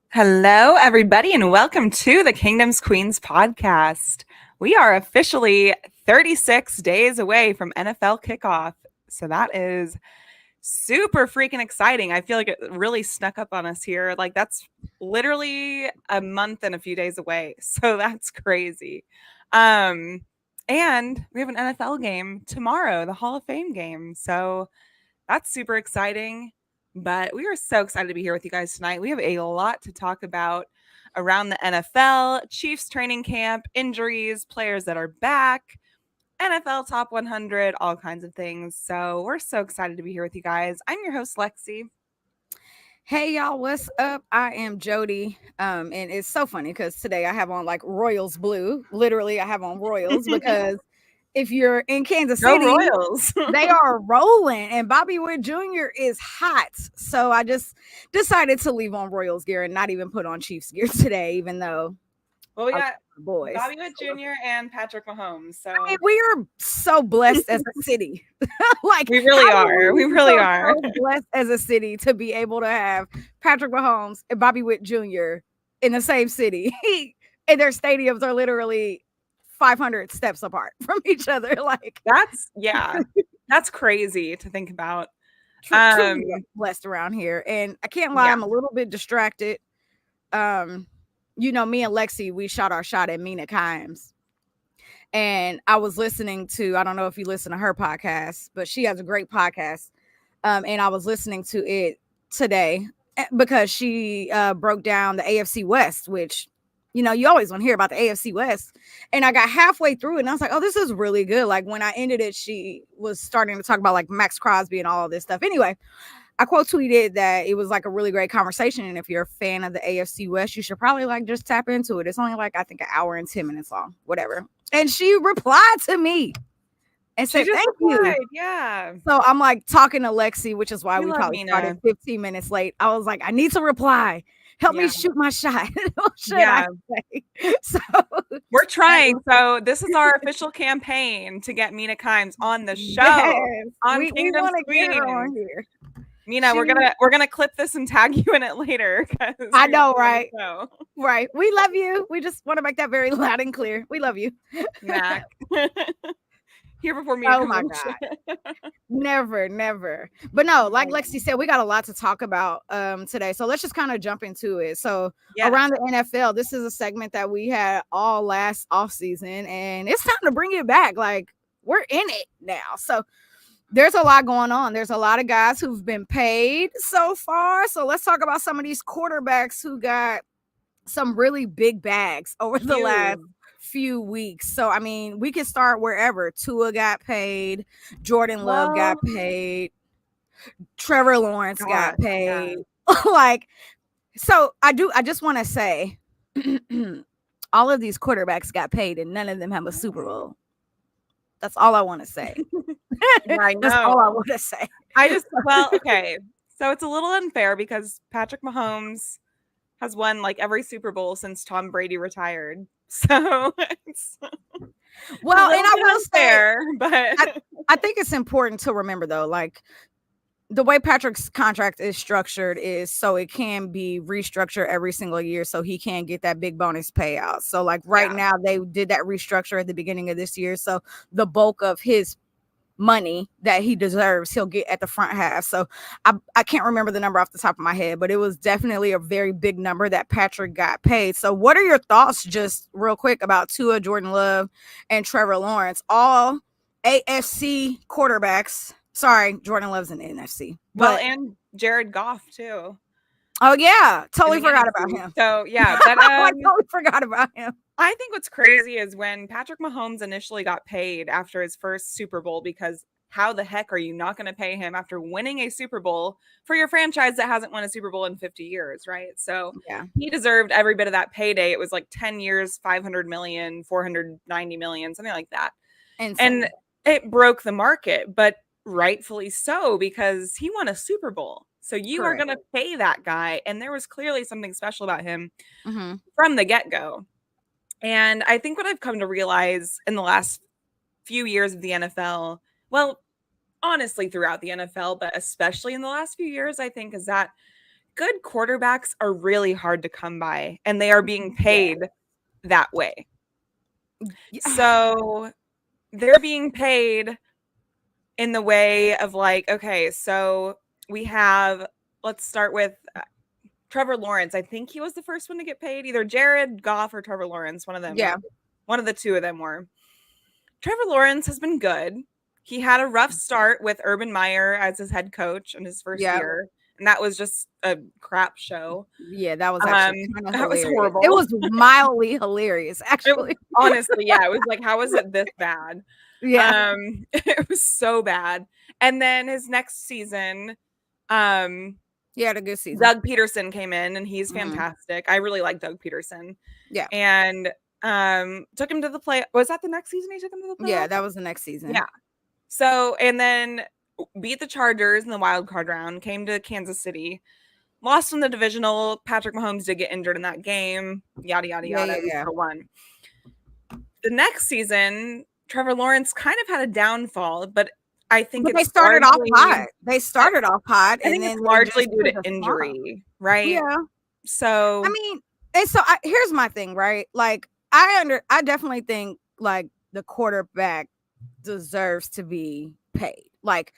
Hello, everybody, and welcome to the Kingdom's Queens podcast. We are officially 36 days away from NFL kickoff. So that is super freaking exciting. I feel like it really snuck up on us here. Like, that's literally a month and a few days away. So that's crazy. And we have an NFL game tomorrow, the Hall of Fame game. So that's super exciting. But we are so excited to be here with you guys tonight. We have a lot to talk about around the NFL, Chiefs training camp, injuries, players that are back, NFL top 100, all kinds of things. So we're so excited to be here with you guys. I'm your host, Lexi. Hey y'all, what's up? I am Jodi. And it's so funny because today I have on like Royals blue. Literally, I have on Royals because if you're in Kansas Go City, Royals. they are rolling and Bobby Witt Jr. is hot. So I just decided to leave on Royals gear and not even put on Chiefs gear today, even though Well, we got boys. Bobby Witt Jr. and Patrick Mahomes. So I mean, we are so blessed as a city. Like we really are. We really are so blessed as a city to be able to have Patrick Mahomes and Bobby Witt Jr. in the same city. And their stadiums are literally 500 steps apart from each other. Like that's crazy to think about. Truly blessed around here. And I can't lie, I'm a little bit distracted. You know, me and Lexi, we shot our shot at Mina Kimes. And I was listening to, I don't know if you listen to her podcast, but she has a great podcast. And I was listening to it today because she broke down the AFC West, which, you know, you always want to hear about the AFC West. And I got halfway through it and I was like, oh, this is really good. Like when I ended it, she was starting to talk about like Max Crosby and all of this stuff. Anyway, I quote tweeted that it was like a really great conversation. And if you're a fan of the AFC West, you should probably like just tap into it. It's only like, I think an hour and 10 minutes long, whatever. And she replied to me and said, thank you. Yeah. So I'm like talking to Lexi, which is why we probably started 15 minutes late. I was like, I need to reply. Help me shoot my shot. I say? So we're trying. So this is our official campaign to get Mina Kimes on the show on Kingdom's Queens. On here. Mina, we're gonna clip this and tag you in it later. I know, right? Right. We love you. We just want to make that very loud and clear. We love you, Mac. Here before me. Oh my God. Never. But no, like Lexi said, we got a lot to talk about today. So let's just kind of jump into it. So around the NFL, this is a segment that we had all last off season, and it's time to bring it back. Like we're in it now. So there's a lot going on. There's a lot of guys who've been paid so far. So let's talk about some of these quarterbacks who got some really big bags over the last few weeks. So, I mean, we can start wherever. Tua got paid. Jordan Love got paid. Trevor Lawrence got paid. Like, so I just want to say all of these quarterbacks got paid and none of them have a Super Bowl. That's all I want to say. I know. That's all I want to say. Okay. So it's a little unfair because Patrick Mahomes has won like every Super Bowl since Tom Brady retired. So it's and I will say, but I think it's important to remember though, like the way Patrick's contract is structured is so it can be restructured every single year so he can get that big bonus payout. So like now they did that restructure at the beginning of this year. So the bulk of his money that he deserves he'll get at the front half. So I can't remember the number off the top of my head, but it was definitely a very big number that Patrick got paid. So what are your thoughts just real quick about Tua, Jordan Love, and Trevor Lawrence, all AFC quarterbacks? Sorry, Jordan Love's in the NFC. And Jared Goff too. Oh yeah, totally forgot about him. So yeah, but I totally forgot about him. I think what's crazy is when Patrick Mahomes initially got paid after his first Super Bowl, because how the heck are you not going to pay him after winning a Super Bowl for your franchise that hasn't won a Super Bowl in 50 years, right? So he deserved every bit of that payday. It was like 10 years, 500 million, 490 million, something like that. And it broke the market, but rightfully so, because he won a Super Bowl. So you are going to pay that guy. And there was clearly something special about him from the get-go. And I think what I've come to realize in the last few years of the NFL, well, honestly, throughout the NFL, but especially in the last few years, I think, is that good quarterbacks are really hard to come by, and they are being paid that way. So they're being paid in the way of like, okay, so we have, let's start with Trevor Lawrence. I think he was the first one to get paid, either Jared Goff or Trevor Lawrence, one of them. Yeah. One of the two of them were. Trevor Lawrence has been good. He had a rough start with Urban Meyer as his head coach in his first year, and that was just a crap show. Yeah, that was actually kind of that was horrible. It was mildly hilarious, actually. Honestly, yeah, it was like, how is it this bad? Yeah, it was so bad. And then his next season, he had a good season. Doug Peterson came in, and he's fantastic. I really like Doug Peterson. Yeah, and took him to the play. Was that the next season he took him to the playoffs? Yeah, that was the next season. Yeah. So, and then beat the Chargers in the wild card round, came to Kansas City, lost in the divisional. Patrick Mahomes did get injured in that game. Yada, yada, yada. Yeah. One. The next season, Trevor Lawrence kind of had a downfall, but I think they started off hot. They started off hot. I think it's largely due to injury, right? Yeah. So, I mean, and so here's my thing, right? Like, I definitely think like the quarterback deserves to be paid. Like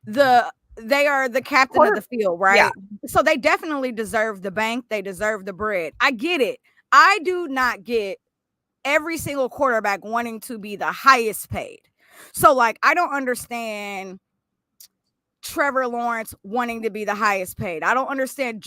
they are the captain of the field, right? Yeah. So they definitely deserve the bank. They deserve the bread. I get it. I do not get every single quarterback wanting to be the highest paid. So like, I don't understand Trevor Lawrence wanting to be the highest paid. I don't understand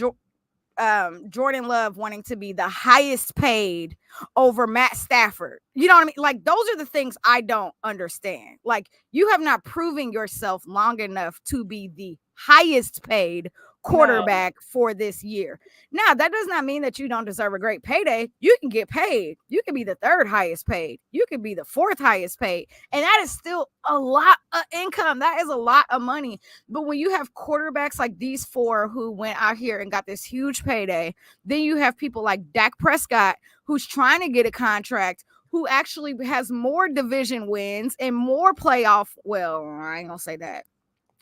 Jordan Love wanting to be the highest paid over Matt Stafford. You know what I mean? Like, those are the things I don't understand. Like, you have not proven yourself long enough to be the highest paid quarterback for this year. Now, that does not mean that you don't deserve a great payday. You can get paid. You can be the third highest paid. You can be the fourth highest paid. And that is still a lot of income. That is a lot of money. But when you have quarterbacks like these four who went out here and got this huge payday, then you have people like Dak Prescott, who's trying to get a contract, who actually has more division wins and more playoff. Well, I ain't gonna say that,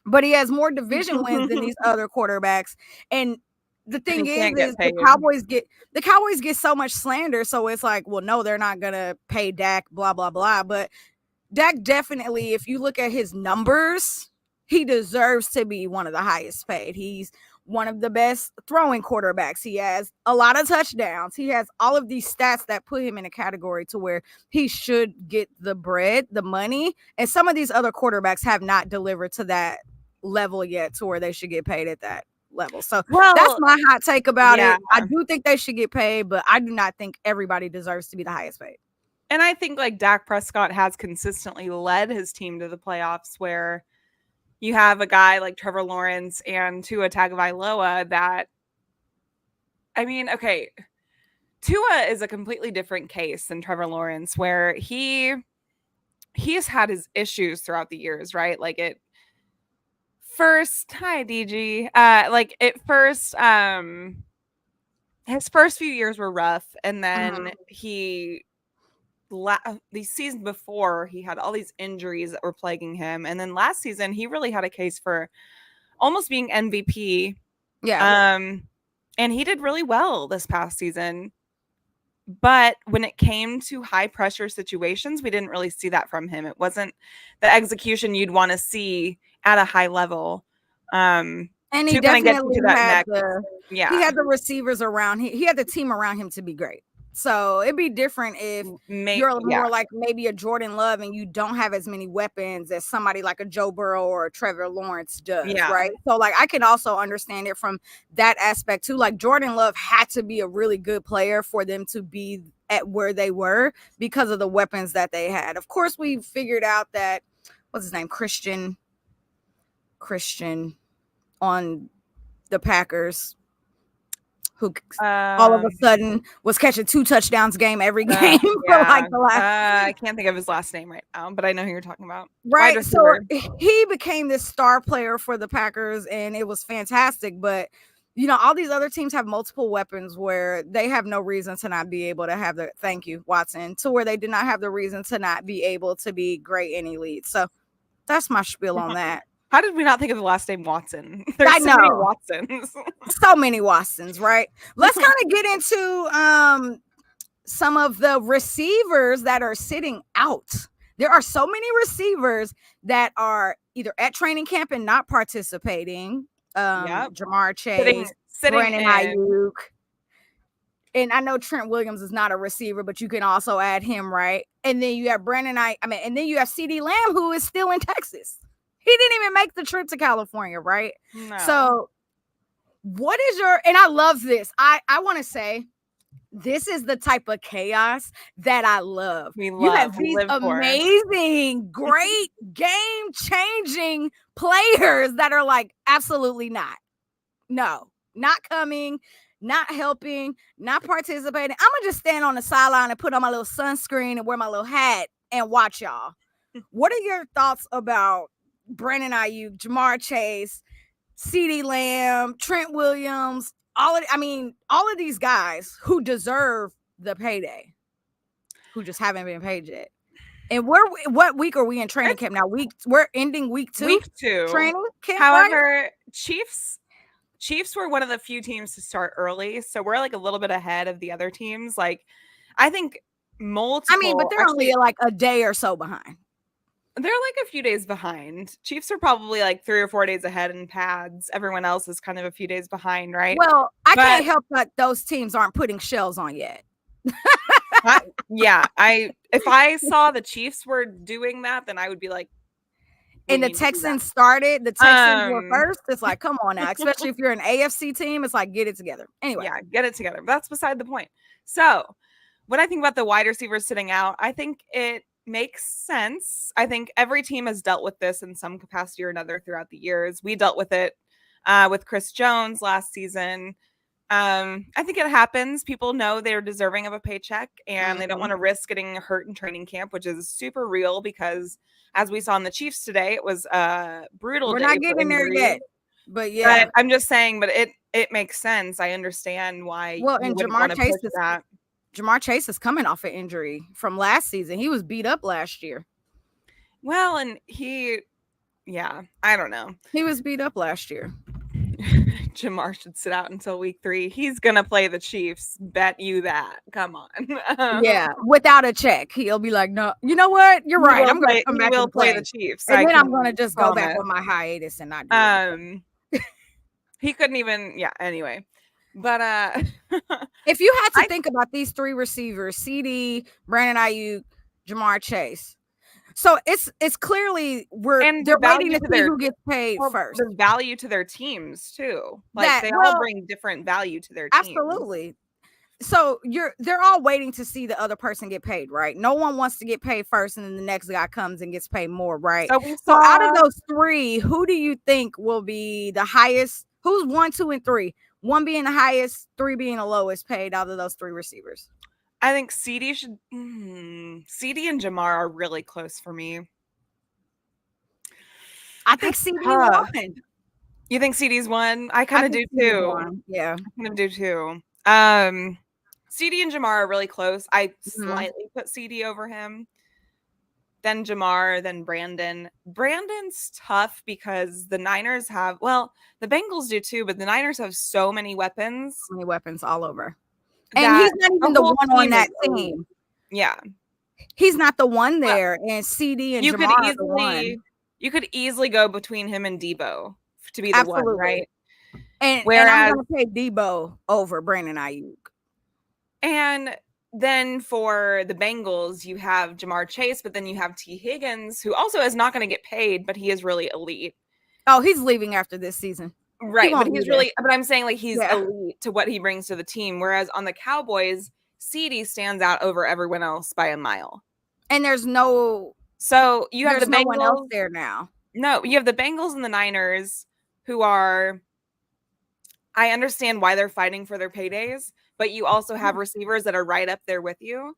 but he has more division wins than these other quarterbacks. And the thing is the Cowboys get so much slander. So it's like, well, no, they're not gonna pay Dak, blah, blah, blah. But Dak definitely, if you look at his numbers, he deserves to be one of the highest paid. He's one of the best throwing quarterbacks. He has a lot of touchdowns. He has all of these stats that put him in a category to where he should get the bread, the money. And some of these other quarterbacks have not delivered to that level yet to where they should get paid at that level. So that's my hot take about it. I do think they should get paid, but I do not think everybody deserves to be the highest paid. And I think like Dak Prescott has consistently led his team to the playoffs, where you have a guy like Trevor Lawrence and Tua Tagovailoa that, I mean, okay, Tua is a completely different case than Trevor Lawrence, where he has had his issues throughout the years, right? Like hi DG. His first few years were rough, and then the season before, he had all these injuries that were plaguing him, and then last season he really had a case for almost being MVP. And he did really well this past season, but when it came to high pressure situations, we didn't really see that from him. It wasn't the execution you'd want to see at a high level. And he definitely had he had the receivers around him. He had the team around him to be great. So it'd be different if you're more like maybe a Jordan Love and you don't have as many weapons as somebody like a Joe Burrow or a Trevor Lawrence does, right? So like, I can also understand it from that aspect too. Like, Jordan Love had to be a really good player for them to be at where they were because of the weapons that they had. Of course, we figured out that, what's his name? Christian on the Packers, who all of a sudden was catching 2 touchdowns game every game for like the last. I can't think of his last name right now, but I know who you're talking about. Right. So he became this star player for the Packers, and it was fantastic. But you know, all these other teams have multiple weapons where they have no reason to not be able to have the thank you, Watson, to where they did not have the reason to not be able to be great and elite. So That's my spiel on that. How did we not think of the last name Watson? There's so many Watsons. So many Watsons, right? Let's kind of get into some of the receivers that are sitting out. There are so many receivers that are either at training camp and not participating. Jamar Chase, Brandon Ayuk. And I know Trent Williams is not a receiver, but you can also add him, right? And then you have and then you have CeeDee Lamb, who is still in Texas. He didn't even make the trip to California, right? No. So what is and I love this. I want to say this is the type of chaos that I love. You have these amazing, great, game-changing players that are like, absolutely not. No, not coming, not helping, not participating. I'm going to just stand on the sideline and put on my little sunscreen and wear my little hat and watch y'all. What are your thoughts about Brandon Ayuk, Jamar Chase, CeeDee Lamb, Trent Williams, all of these guys who deserve the payday, who just haven't been paid yet? And what week are we in training camp now? We're ending week 2. Week 2 training camp. However, right? Chiefs were one of the few teams to start early, so we're like a little bit ahead of the other teams. Like, I think multiple. But they're only like a day or so behind. They're like a few days behind. Chiefs are probably like 3 or 4 days ahead in pads. Everyone else is kind of a few days behind, right? Well, I can't help that those teams aren't putting shells on yet. If I saw the Chiefs were doing that, then I would be like, and the Texans started. The Texans were first. It's like, come on now. Especially if you're an AFC team, it's like, get it together. Anyway. Yeah, get it together. But that's beside the point. So when I think about the wide receivers sitting out, I think it makes sense. I think every team has dealt with this in some capacity or another throughout the years. We dealt with it with Chris Jones last season. I think it happens. People know they're deserving of a paycheck and they don't want to risk getting hurt in training camp, which is super real because as we saw in the Chiefs today, it was brutal. We're not getting there yet, but yeah. But I'm just saying, but it makes sense. I understand why. Well, and Jamar Chase is coming off an injury from last season. He was beat up last year. Well, and I don't know. He was beat up last year. Jamar should sit out until week 3. He's going to play the Chiefs. Bet you that. Come on. Yeah, without a check. He'll be like, no, you know what? You're right. I'm going to come back and play the Chiefs. And then I'm going to just go back on my hiatus and not do it. He couldn't even, anyway. But if you had to think about these 3 receivers, CeeDee, Brandon Ayuk, Jamar Chase. So it's clearly they're waiting to see who gets paid first. The value to their teams too. Like they all bring different value to their teams. Absolutely. So they're all waiting to see the other person get paid, right? No one wants to get paid first, and then the next guy comes and gets paid more, right? So out of those 3, who do you think will be the highest? Who's 1, 2, and 3? 1 being the highest, 3 being the lowest paid out of those 3 receivers. I think CeeDee and Jamar are really close for me. I think CeeDee won. You think CeeDee's 1? I kind of do too. Yeah, I kind of do too. CeeDee and Jamar are really close. I slightly put CeeDee over him. Then Jamar, then Brandon. Brandon's tough because the Niners have, the Bengals do too, but the Niners have so many weapons. So many weapons all over. And he's not even the one on that team. Yeah. He's not the one there. And CeeDee and Jamar are the one. You could easily go between him and Debo to be the one, right? And I'm going to pay Debo over Brandon Ayuk. And then for the Bengals, you have Jamar Chase, but then you have T. Higgins, who also is not going to get paid, but he is really elite. Oh, he's leaving after this season. Right, but I'm saying like he's elite to what he brings to the team. Whereas on the Cowboys, CeeDee stands out over everyone else by a mile. And you have the Bengals. No one else there now. No, you have the Bengals and the Niners who are, I understand why they're fighting for their paydays, but you also have receivers that are right up there with you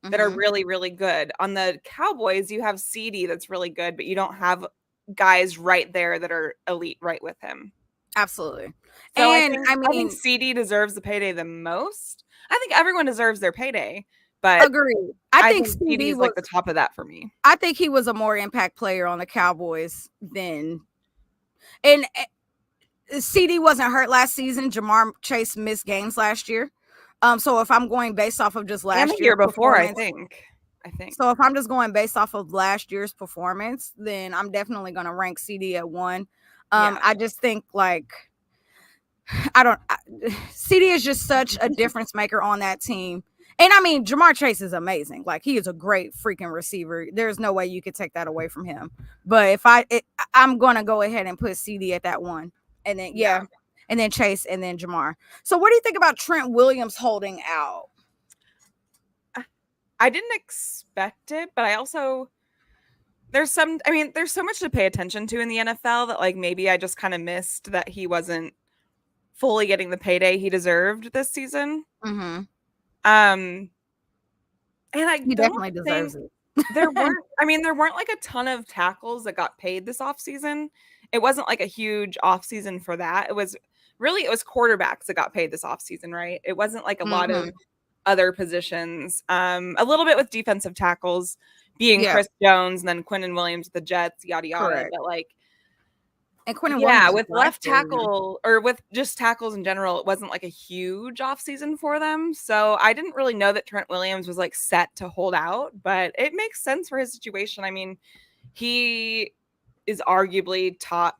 that are really, really good. On the Cowboys, you have CeeDee that's really good, but you don't have guys right there that are elite right with him. Absolutely. So I think CeeDee deserves the payday the most. I think everyone deserves their payday, But agreed. I think CeeDee is like the top of that for me. I think he was a more impact player on the Cowboys than, and CeeDee wasn't hurt last season. Jamar Chase missed games last year. So if I'm going based off of just last year before, I think. So if I'm just going based off of last year's performance, then I'm definitely going to rank CeeDee at 1. I just think like CeeDee is just such a difference maker on that team. And I mean, Jamar Chase is amazing. Like, he is a great freaking receiver. There's no way you could take that away from him. But if I'm going to go ahead and put CeeDee at that 1. And then, and then Chase, and then Jamar. So what do you think about Trent Williams holding out? I didn't expect it, but I also, there's so much to pay attention to in the NFL that like maybe I just kind of missed that he wasn't fully getting the payday he deserved this season. Mm-hmm. And he definitely deserves it. there weren't like a ton of tackles that got paid this offseason. It wasn't like a huge offseason for that. It was quarterbacks that got paid this offseason, right? It wasn't like a lot of other positions. A little bit with defensive tackles being Chris Jones and then Quinnen Williams with the Jets, yada yada. Correct. But like, and Quinnen Williams with left tackle or with just tackles in general, it wasn't like a huge offseason for them. So I didn't really know that Trent Williams was like set to hold out, but it makes sense for his situation. I mean, he is arguably top.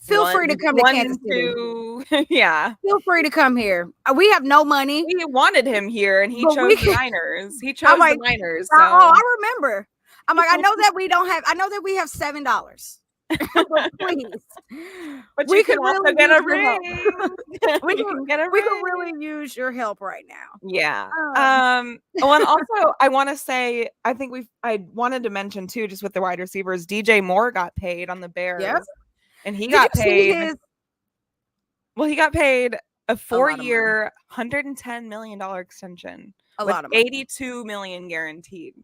Feel free to come to Kansas City. Yeah. Feel free to come here. We have no money. We wanted him here and he chose the Niners. He chose the Niners. So. Oh, I remember. I'm like, I know that we have $7. Please. But we could also get a ring. We could really use your help right now. Yeah. Well, and also I want to say, I wanted to mention too, just with the wide receivers, DJ Moore got paid on the Bears. Yep. And he got paid. He got paid a 4-year, $110 million extension. A lot of money. $82 million guaranteed.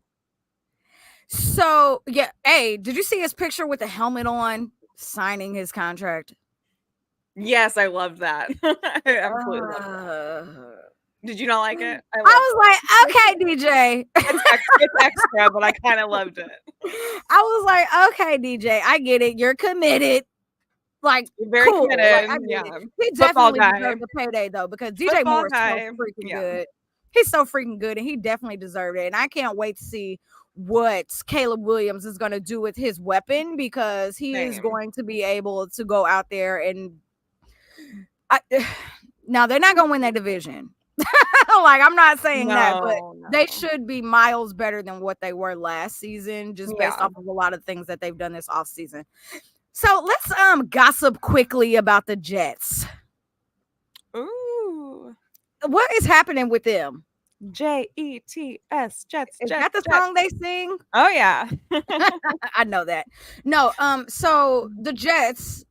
So yeah, hey, did you see his picture with the helmet on, signing his contract? Yes, I loved that. I absolutely loved that. Did you not like it? I was like, okay, DJ. It's extra, but I kind of loved it. I was like, okay, DJ, I get it. You're committed. Like, very cool. committed. Like, yeah. He definitely deserved the payday though, because DJ Moore is so freaking good. He's so freaking good, and he definitely deserved it. And I can't wait to see what Caleb Williams is going to do with his weapon, because he is going to be able to go out there and now they're not going to win that division. Like, I'm not saying that, but they should be miles better than what they were last season, just based off of a lot of things that they've done this offseason. So let's gossip quickly about the Jets. Ooh. What is happening with them? Jets, Jets. Is that the song they sing? Oh yeah. I know that. No, so the Jets,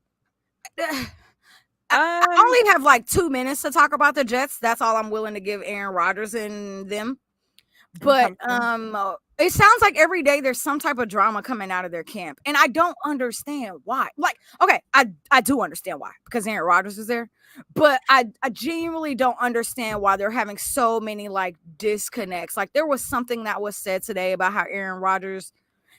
I only have like 2 minutes to talk about the Jets. That's all I'm willing to give Aaron Rodgers and them. But it sounds like every day there's some type of drama coming out of their camp, and I don't understand why. Like, okay, I do understand why, because Aaron Rodgers is there, but I genuinely don't understand why they're having so many like disconnects. Like, there was something that was said today about how Aaron Rodgers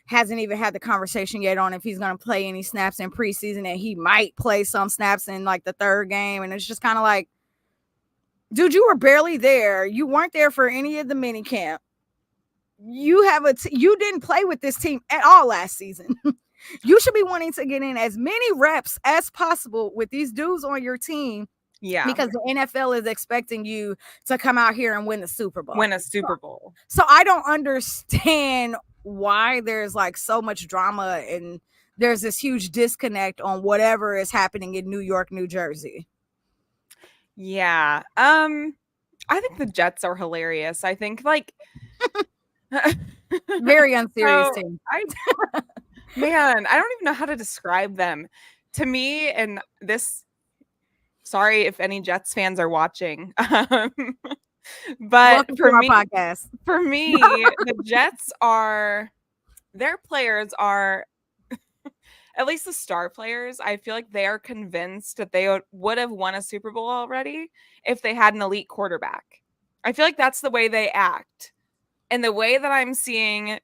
hasn't even had the conversation yet on if he's going to play any snaps in preseason, and he might play some snaps in like the third game, and it's just kind of like, dude, you were barely there. You weren't there for any of the mini camp. You didn't play with this team at all last season. You should be wanting to get in as many reps as possible with these dudes on your team. Yeah. Because the NFL is expecting you to come out here and win the Super Bowl. So I don't understand why there's like so much drama and there's this huge disconnect on whatever is happening in New York, New Jersey. Yeah. I think the Jets are hilarious. I think like very unserious team. Man, I don't even know how to describe them. To me, and this, sorry if any Jets fans are watching, but for me, the Jets their players are, at least the star players, I feel like they are convinced that they would have won a Super Bowl already if they had an elite quarterback. I feel like that's the way they act. And the way that I'm seeing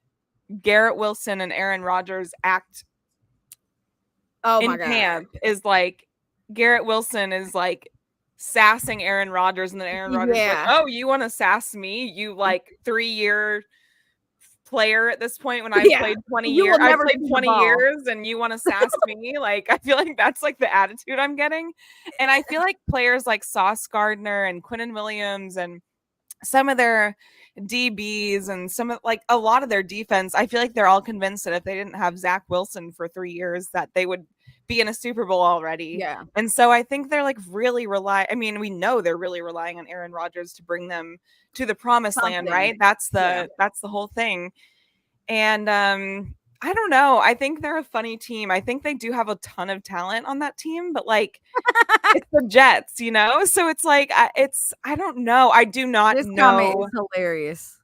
Garrett Wilson and Aaron Rodgers act in camp is like Garrett Wilson is like sassing Aaron Rodgers, and then Aaron Rodgers is like, oh, you want to sass me? You like 3-year player at this point when I've played 20 years. I've played 20 years and you want to sass me? Like, I feel like that's like the attitude I'm getting. And I feel like players like Sauce Gardner and Quinnen Williams and some of their DBs and some of like a lot of their defense, I feel like they're all convinced that if they didn't have Zach Wilson for 3 years, that they would be in a Super Bowl already. Yeah. And so I think they're like really we know they're really relying on Aaron Rodgers to bring them to the promised land, right? That's the whole thing. And I don't know. I think they're a funny team. I think they do have a ton of talent on that team, but like it's the Jets, you know? So it's like I don't know. I do not this know. This comment is hilarious.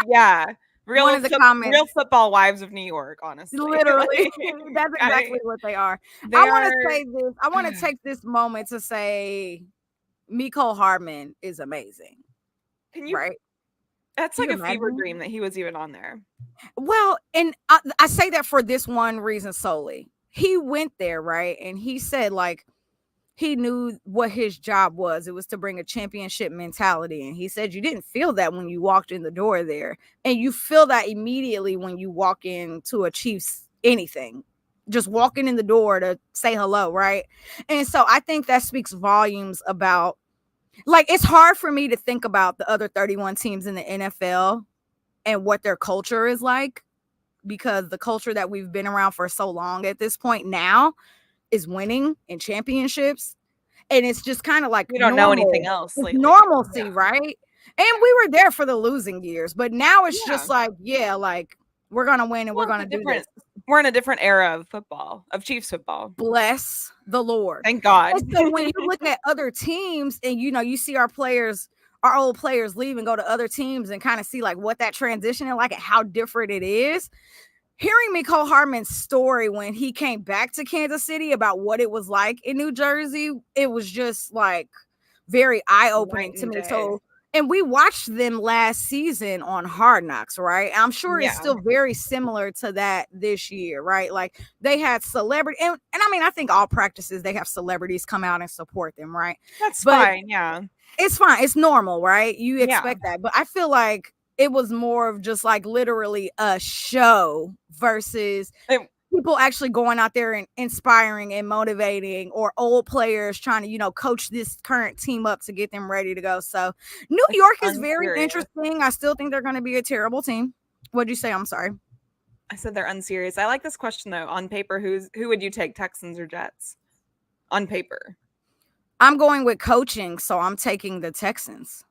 Yeah. Real football wives of New York, honestly. Literally. That's exactly what they are. I want to say this. I want to take this moment to say Mecole Hardman is amazing. Can you? Right? That's like a fever dream that he was even on there. Well, and I say that for this one reason solely. He went there, right? And he said, like, he knew what his job was. It was to bring a championship mentality. And he said you didn't feel that when you walked in the door there. And you feel that immediately when you walk into a Chiefs anything. Just walking in the door to say hello, right? And so I think that speaks volumes about, like, it's hard for me to think about the other 31 teams in the NFL and what their culture is like, because the culture that we've been around for so long at this point now is winning and championships. And it's just kind of like we don't know anything else. Normalcy, right? And we were there for the losing years, but now it's just like, like we're going to win and we're going to do this. We're in a different era of football, of Chiefs football. Bless the Lord. Thank God. And so when you look at other teams and, you know, you see our old players leave and go to other teams and kind of see like what that transition is like and how different it is. Hearing Mecole Hardman's story when he came back to Kansas City about what it was like in New Jersey, it was just like very eye-opening to me. So, and we watched them last season on Hard Knocks, right? I'm sure it's still very similar to that this year, right? Like they had celebrity, and I mean, I think all practices they have celebrities come out and support them, right? That's fine, yeah. It's fine. It's normal, right? You expect that, but I feel like it was more of just like literally a show versus people actually going out there and inspiring and motivating, or old players trying to, you know, coach this current team up to get them ready to go. So New York is very interesting. I still think they're going to be a terrible team. What'd you say? I'm sorry. I said they're unserious. I like this question though. On paper, who would you take, Texans or Jets? On paper. I'm going with coaching, so I'm taking the Texans.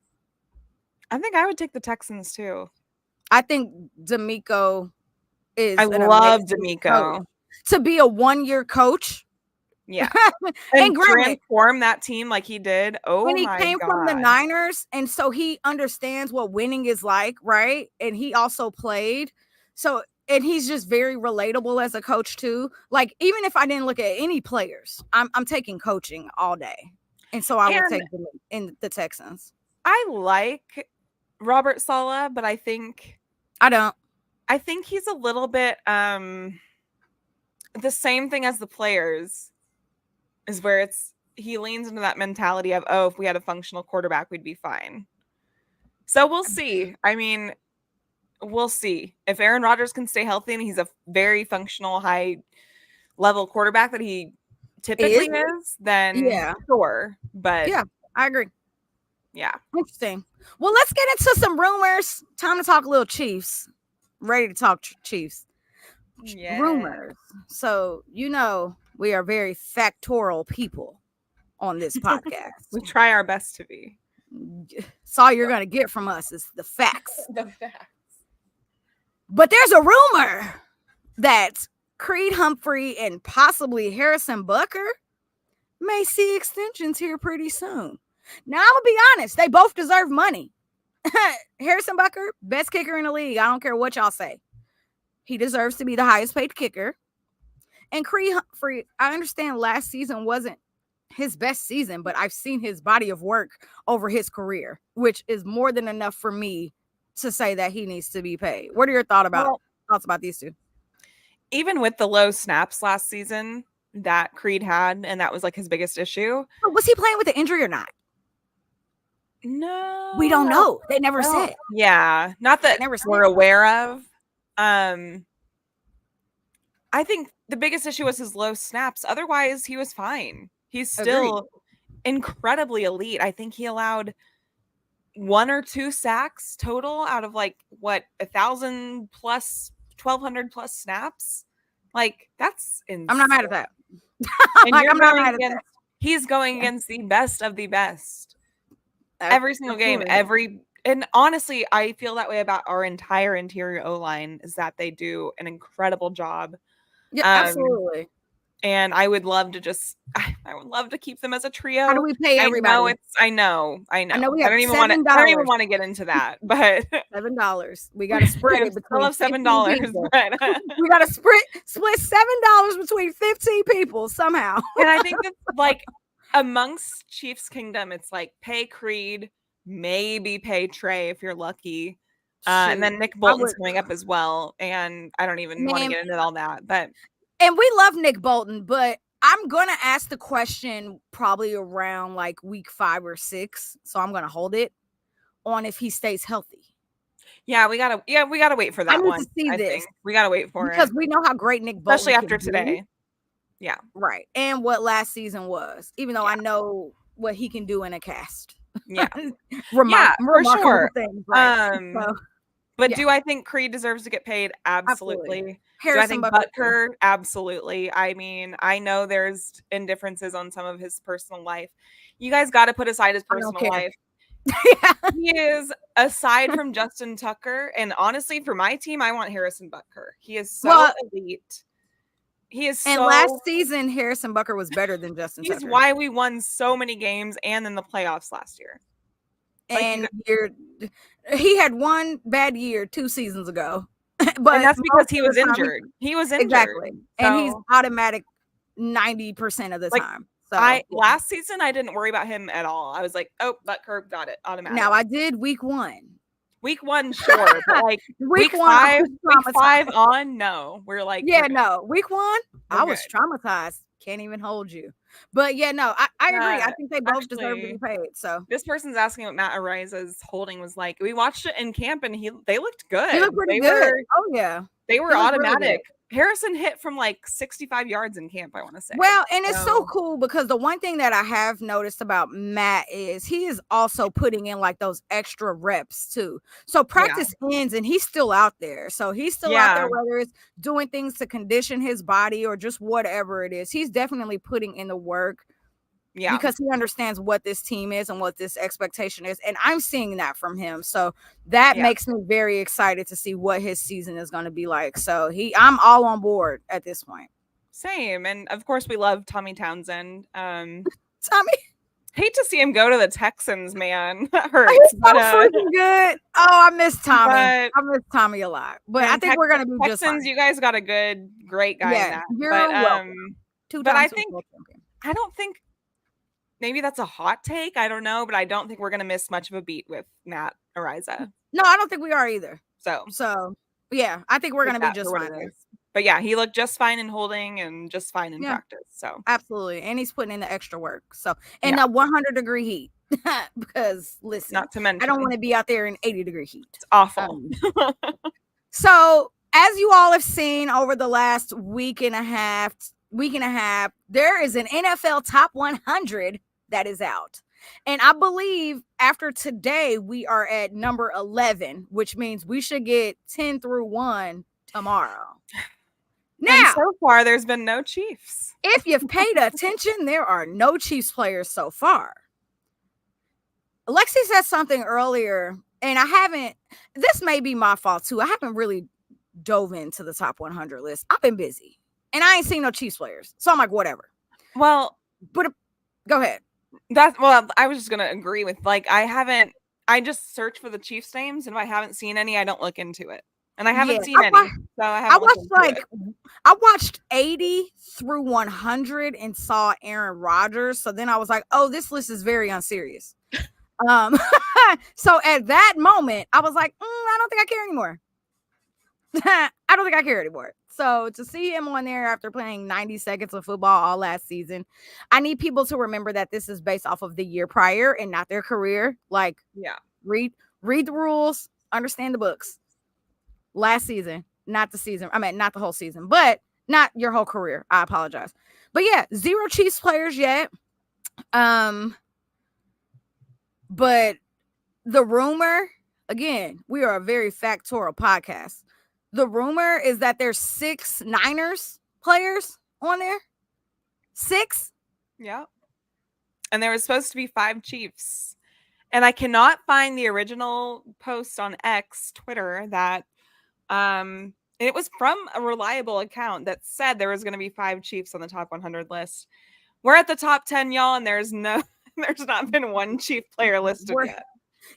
I think I would take the Texans too. I think D'Amico is. I love D'Amico to be a 1-year coach. Yeah, and transform that team like he did. Oh, and he came from the Niners, and so he understands what winning is like, right? And he also played, so and he's just very relatable as a coach too. Like even if I didn't look at any players, I'm taking coaching all day, and so I would take them in the Texans. I like Robert Saleh, but I think he's a little bit the same thing as the players, is where he leans into that mentality of, oh, if we had a functional quarterback, we'd be fine. So we'll see. I mean, we'll see. If Aaron Rodgers can stay healthy and he's a very functional, high level quarterback that he typically is, then sure. But yeah, I agree. Yeah. Interesting. Well, let's get into some rumors. Time to talk a little Chiefs. Ready to talk Chiefs. Yeah. Rumors. So, you know, we are very factorial people on this podcast. We try our best to be. It's all you're going to get from us is the facts. The facts. But there's a rumor that Creed Humphrey and possibly Harrison Butker may see extensions here pretty soon. Now, I'm going to be honest. They both deserve money. Harrison Butker, best kicker in the league. I don't care what y'all say. He deserves to be the highest paid kicker. And Creed Humphrey, I understand last season wasn't his best season, but I've seen his body of work over his career, which is more than enough for me to say that he needs to be paid. What are your thoughts about these two? Even with the low snaps last season that Creed had, and that was like his biggest issue. Was he playing with the injury or not? No, we don't know. They never said. Yeah, not that we're aware of. I think the biggest issue was his low snaps. Otherwise, he was fine. He's still incredibly elite. I think he allowed 1 or 2 sacks total out of like 1,000 plus 1,200 plus snaps. Like, that's insane. I'm not mad at that. And I'm not mad at that. He's going against the best of the best every single game. And honestly, I feel that way about our entire interior O-line, is that they do an incredible job. Yeah, absolutely. And I would love to keep them as a trio. How do we pay everybody? I know. We have I don't even want to get into that, but $7. We got to spread it between. I love $7. But we got to split $7 between 15 people somehow. And I think that, like, amongst Chiefs Kingdom, it's like pay Creed, maybe pay Trey if you're lucky. And then Nick Bolton's coming up as well. And I don't even want to get into all that. And we love Nick Bolton, but I'm going to ask the question probably around like week 5 or 6. So I'm going to hold it on if he stays healthy. Yeah, we gotta wait for that one. I think we gotta wait for it because we know how great Nick Bolton, especially after today. Yeah, right. And what last season was, even though I know what he can do in a cast. Yeah, for sure. Things, right? But do I think Creed deserves to get paid? Absolutely. Do I think Butker? Absolutely. I mean, I know there's indifferences on some of his personal life. You guys got to put aside his personal life. He is, aside from Justin Tucker, and honestly, for my team, I want Harrison Butker. He is so elite. And last season, Harrison Butker was better than Justin Tucker. He's why we won so many games and in the playoffs last year. And he had one bad year 2 seasons ago. But and that's because he was injured. He was injured. Exactly. And he's automatic 90% of the time. So last season I didn't worry about him at all. I was like, oh, Butker got it automatic. Now I did week 1. Week 1, sure, but like week 5 on, no. We're like, no. Week 1, I was traumatized. Can't even hold you. But I agree. I think they both deserve to be paid. So this person's asking what Matt Ariza's holding was like. We watched it in camp and they looked good. He looked pretty good. They were automatic. Really Harrison hit from like 65 yards in camp, I want to say. Well, and it's so cool because the one thing that I have noticed about Matt is he is also putting in like those extra reps too. So practice ends and he's still out there. So he's still out there, whether it's doing things to condition his body or just whatever it is. He's definitely putting in the work. Yeah, because he understands what this team is and what this expectation is. And I'm seeing that from him. So that makes me very excited to see what his season is going to be like. So I'm all on board at this point. Same. And of course we love Tommy Townsend. Tommy. Hate to see him go to the Texans, man. That hurts. He's so freaking good. Oh, I miss Tommy. I miss Tommy a lot. But I think we're going to be Texans, just fine. You guys got a great guy in that. You're welcome. But I don't think maybe that's a hot take. I don't know, but I don't think we're going to miss much of a beat with Matt Ariza. No, I don't think we are either. So yeah, I think we're going to be just fine. But yeah, he looked just fine in holding and just fine in practice. So absolutely. And he's putting in the extra work. So, and the 100-degree heat because listen, not to mention, I don't want to be out there in 80-degree heat. It's awful. So as you all have seen over the last week and a half, there is an NFL top 100 that is out. And I believe after today, we are at number 11, which means we should get 10 through 1 tomorrow. Now, and so far, there's been no Chiefs. If you've paid attention, there are no Chiefs players so far. Lexi said something earlier, and this may be my fault too. I haven't really dove into the top 100 list. I've been busy. And I ain't seen no Chiefs players. So I'm like, whatever. Well, but go ahead. I was just going to agree with, like, I just search for the Chiefs names. And if I haven't seen any, I don't look into it. And I haven't seen any. So I watched 80 through 100 and saw Aaron Rodgers. So then I was like, oh, this list is very unserious. So at that moment, I was like, I don't think I care anymore. I don't think I care anymore. So to see him on there after playing 90 seconds of football all last season, I need people to remember that this is based off of the year prior and not their career. Like, read the rules, understand the books. Last season, not the season. I mean, not the whole season, but not your whole career. I apologize. But yeah, 0 Chiefs players yet. But the rumor, again, we are a very factorial podcast. The rumor is that there's 6 Niners players on there. 6? Yeah. And there was supposed to be 5 Chiefs. And I cannot find the original post on X, Twitter, that it was from a reliable account that said there was going to be 5 Chiefs on the top 100 list. We're at the top 10, y'all, and there's not been 1 Chief player listed yet.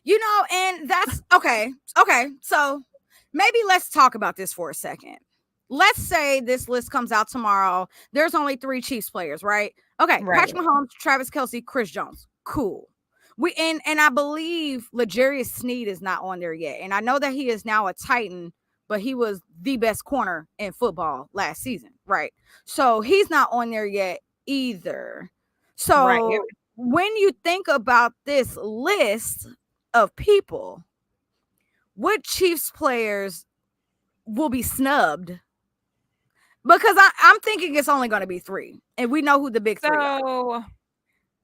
You know, and that's okay. Okay, so maybe let's talk about this for a second. Let's say this list comes out tomorrow. There's only 3 Chiefs players, right? Okay, right. Patrick Mahomes, Travis Kelce, Chris Jones. Cool. And I believe L'Jarius Sneed is not on there yet. And I know that he is now a Titan, but he was the best corner in football last season, right? So he's not on there yet either. So when you think about this list of people, what Chiefs players will be snubbed? Because I'm thinking it's only going to be 3, and we know who the big 3 are.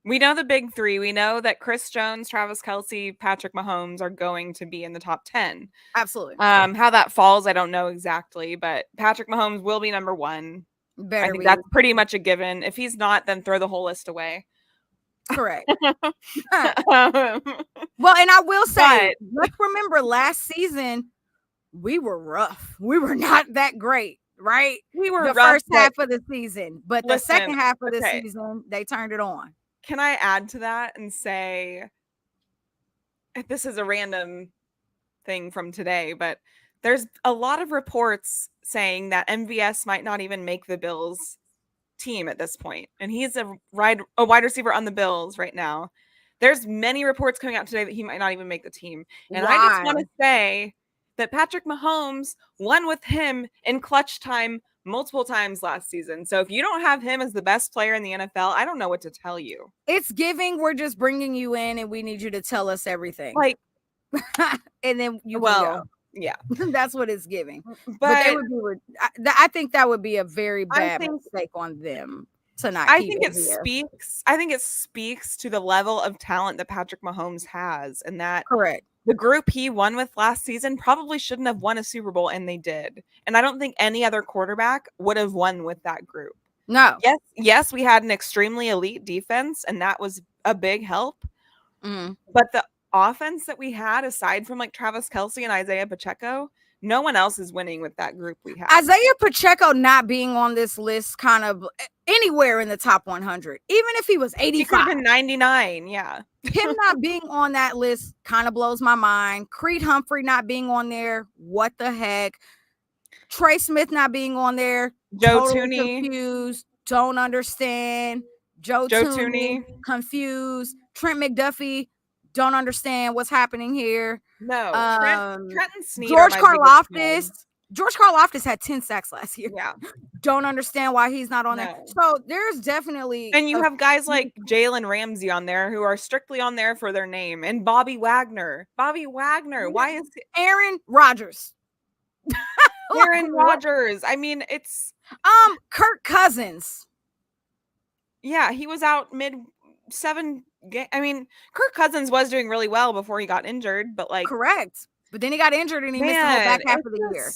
We know the big 3. We know that Chris Jones, Travis Kelce, Patrick Mahomes are going to be in the top 10. Absolutely. How that falls, I don't know exactly, but Patrick Mahomes will be number 1. I think that's pretty much a given. If he's not, then throw the whole list away. Correct. Well, and I will say, let's remember last season, we were rough. We were not that great, right? We were the first half of the season, but the second half of the season, they turned it on. Can I add to that and say, this is a random thing from today, but there's a lot of reports saying that MVS might not even make the Bills team at this point, and he's a wide receiver on the Bills right now. There's many reports coming out today that he might not even make the team, and I just want to say that Patrick Mahomes won with him in clutch time multiple times last season. So if you don't have him as the best player in the NFL, I don't know what to tell you. It's giving we're just bringing you in and we need you to tell us everything. Like, and then you go. Yeah. That's what it's giving. But they would be, I think that would be a very bad mistake on them to not I think it speaks to the level of talent that Patrick Mahomes has, and that correct. The group he won with last season probably shouldn't have won a Super Bowl, and they did. And I don't think any other quarterback would have won with that group. No. Yes, we had an extremely elite defense, and that was a big help. But the offense that we had, aside from like Travis Kelce and Isaiah Pacheco, no one else is winning with that group we have. Isaiah Pacheco not being on this list kind of anywhere in the top 100, even if he was 85. He could have been 99, yeah. Him not being on that list kind of blows my mind. Creed Humphrey not being on there, what the heck? Trey Smith not being on there, Joe Thuney confused, don't understand. Joe Thuney confused. Trent McDuffie, don't understand what's happening here. No, Trent and Snead. George Karlaftis. George Karlaftis had 10 sacks last year. Yeah. Don't understand why he's not on there. So there's definitely... And you have guys like Jalen Ramsey on there who are strictly on there for their name. And Bobby Wagner. Why is it... Aaron Rodgers. Aaron Rodgers. I mean, it's... Kirk Cousins. Yeah, he was out mid-7 game. I mean, Kirk Cousins was doing really well before he got injured, but like... Correct. But then he got injured and he missed the whole back half of the year.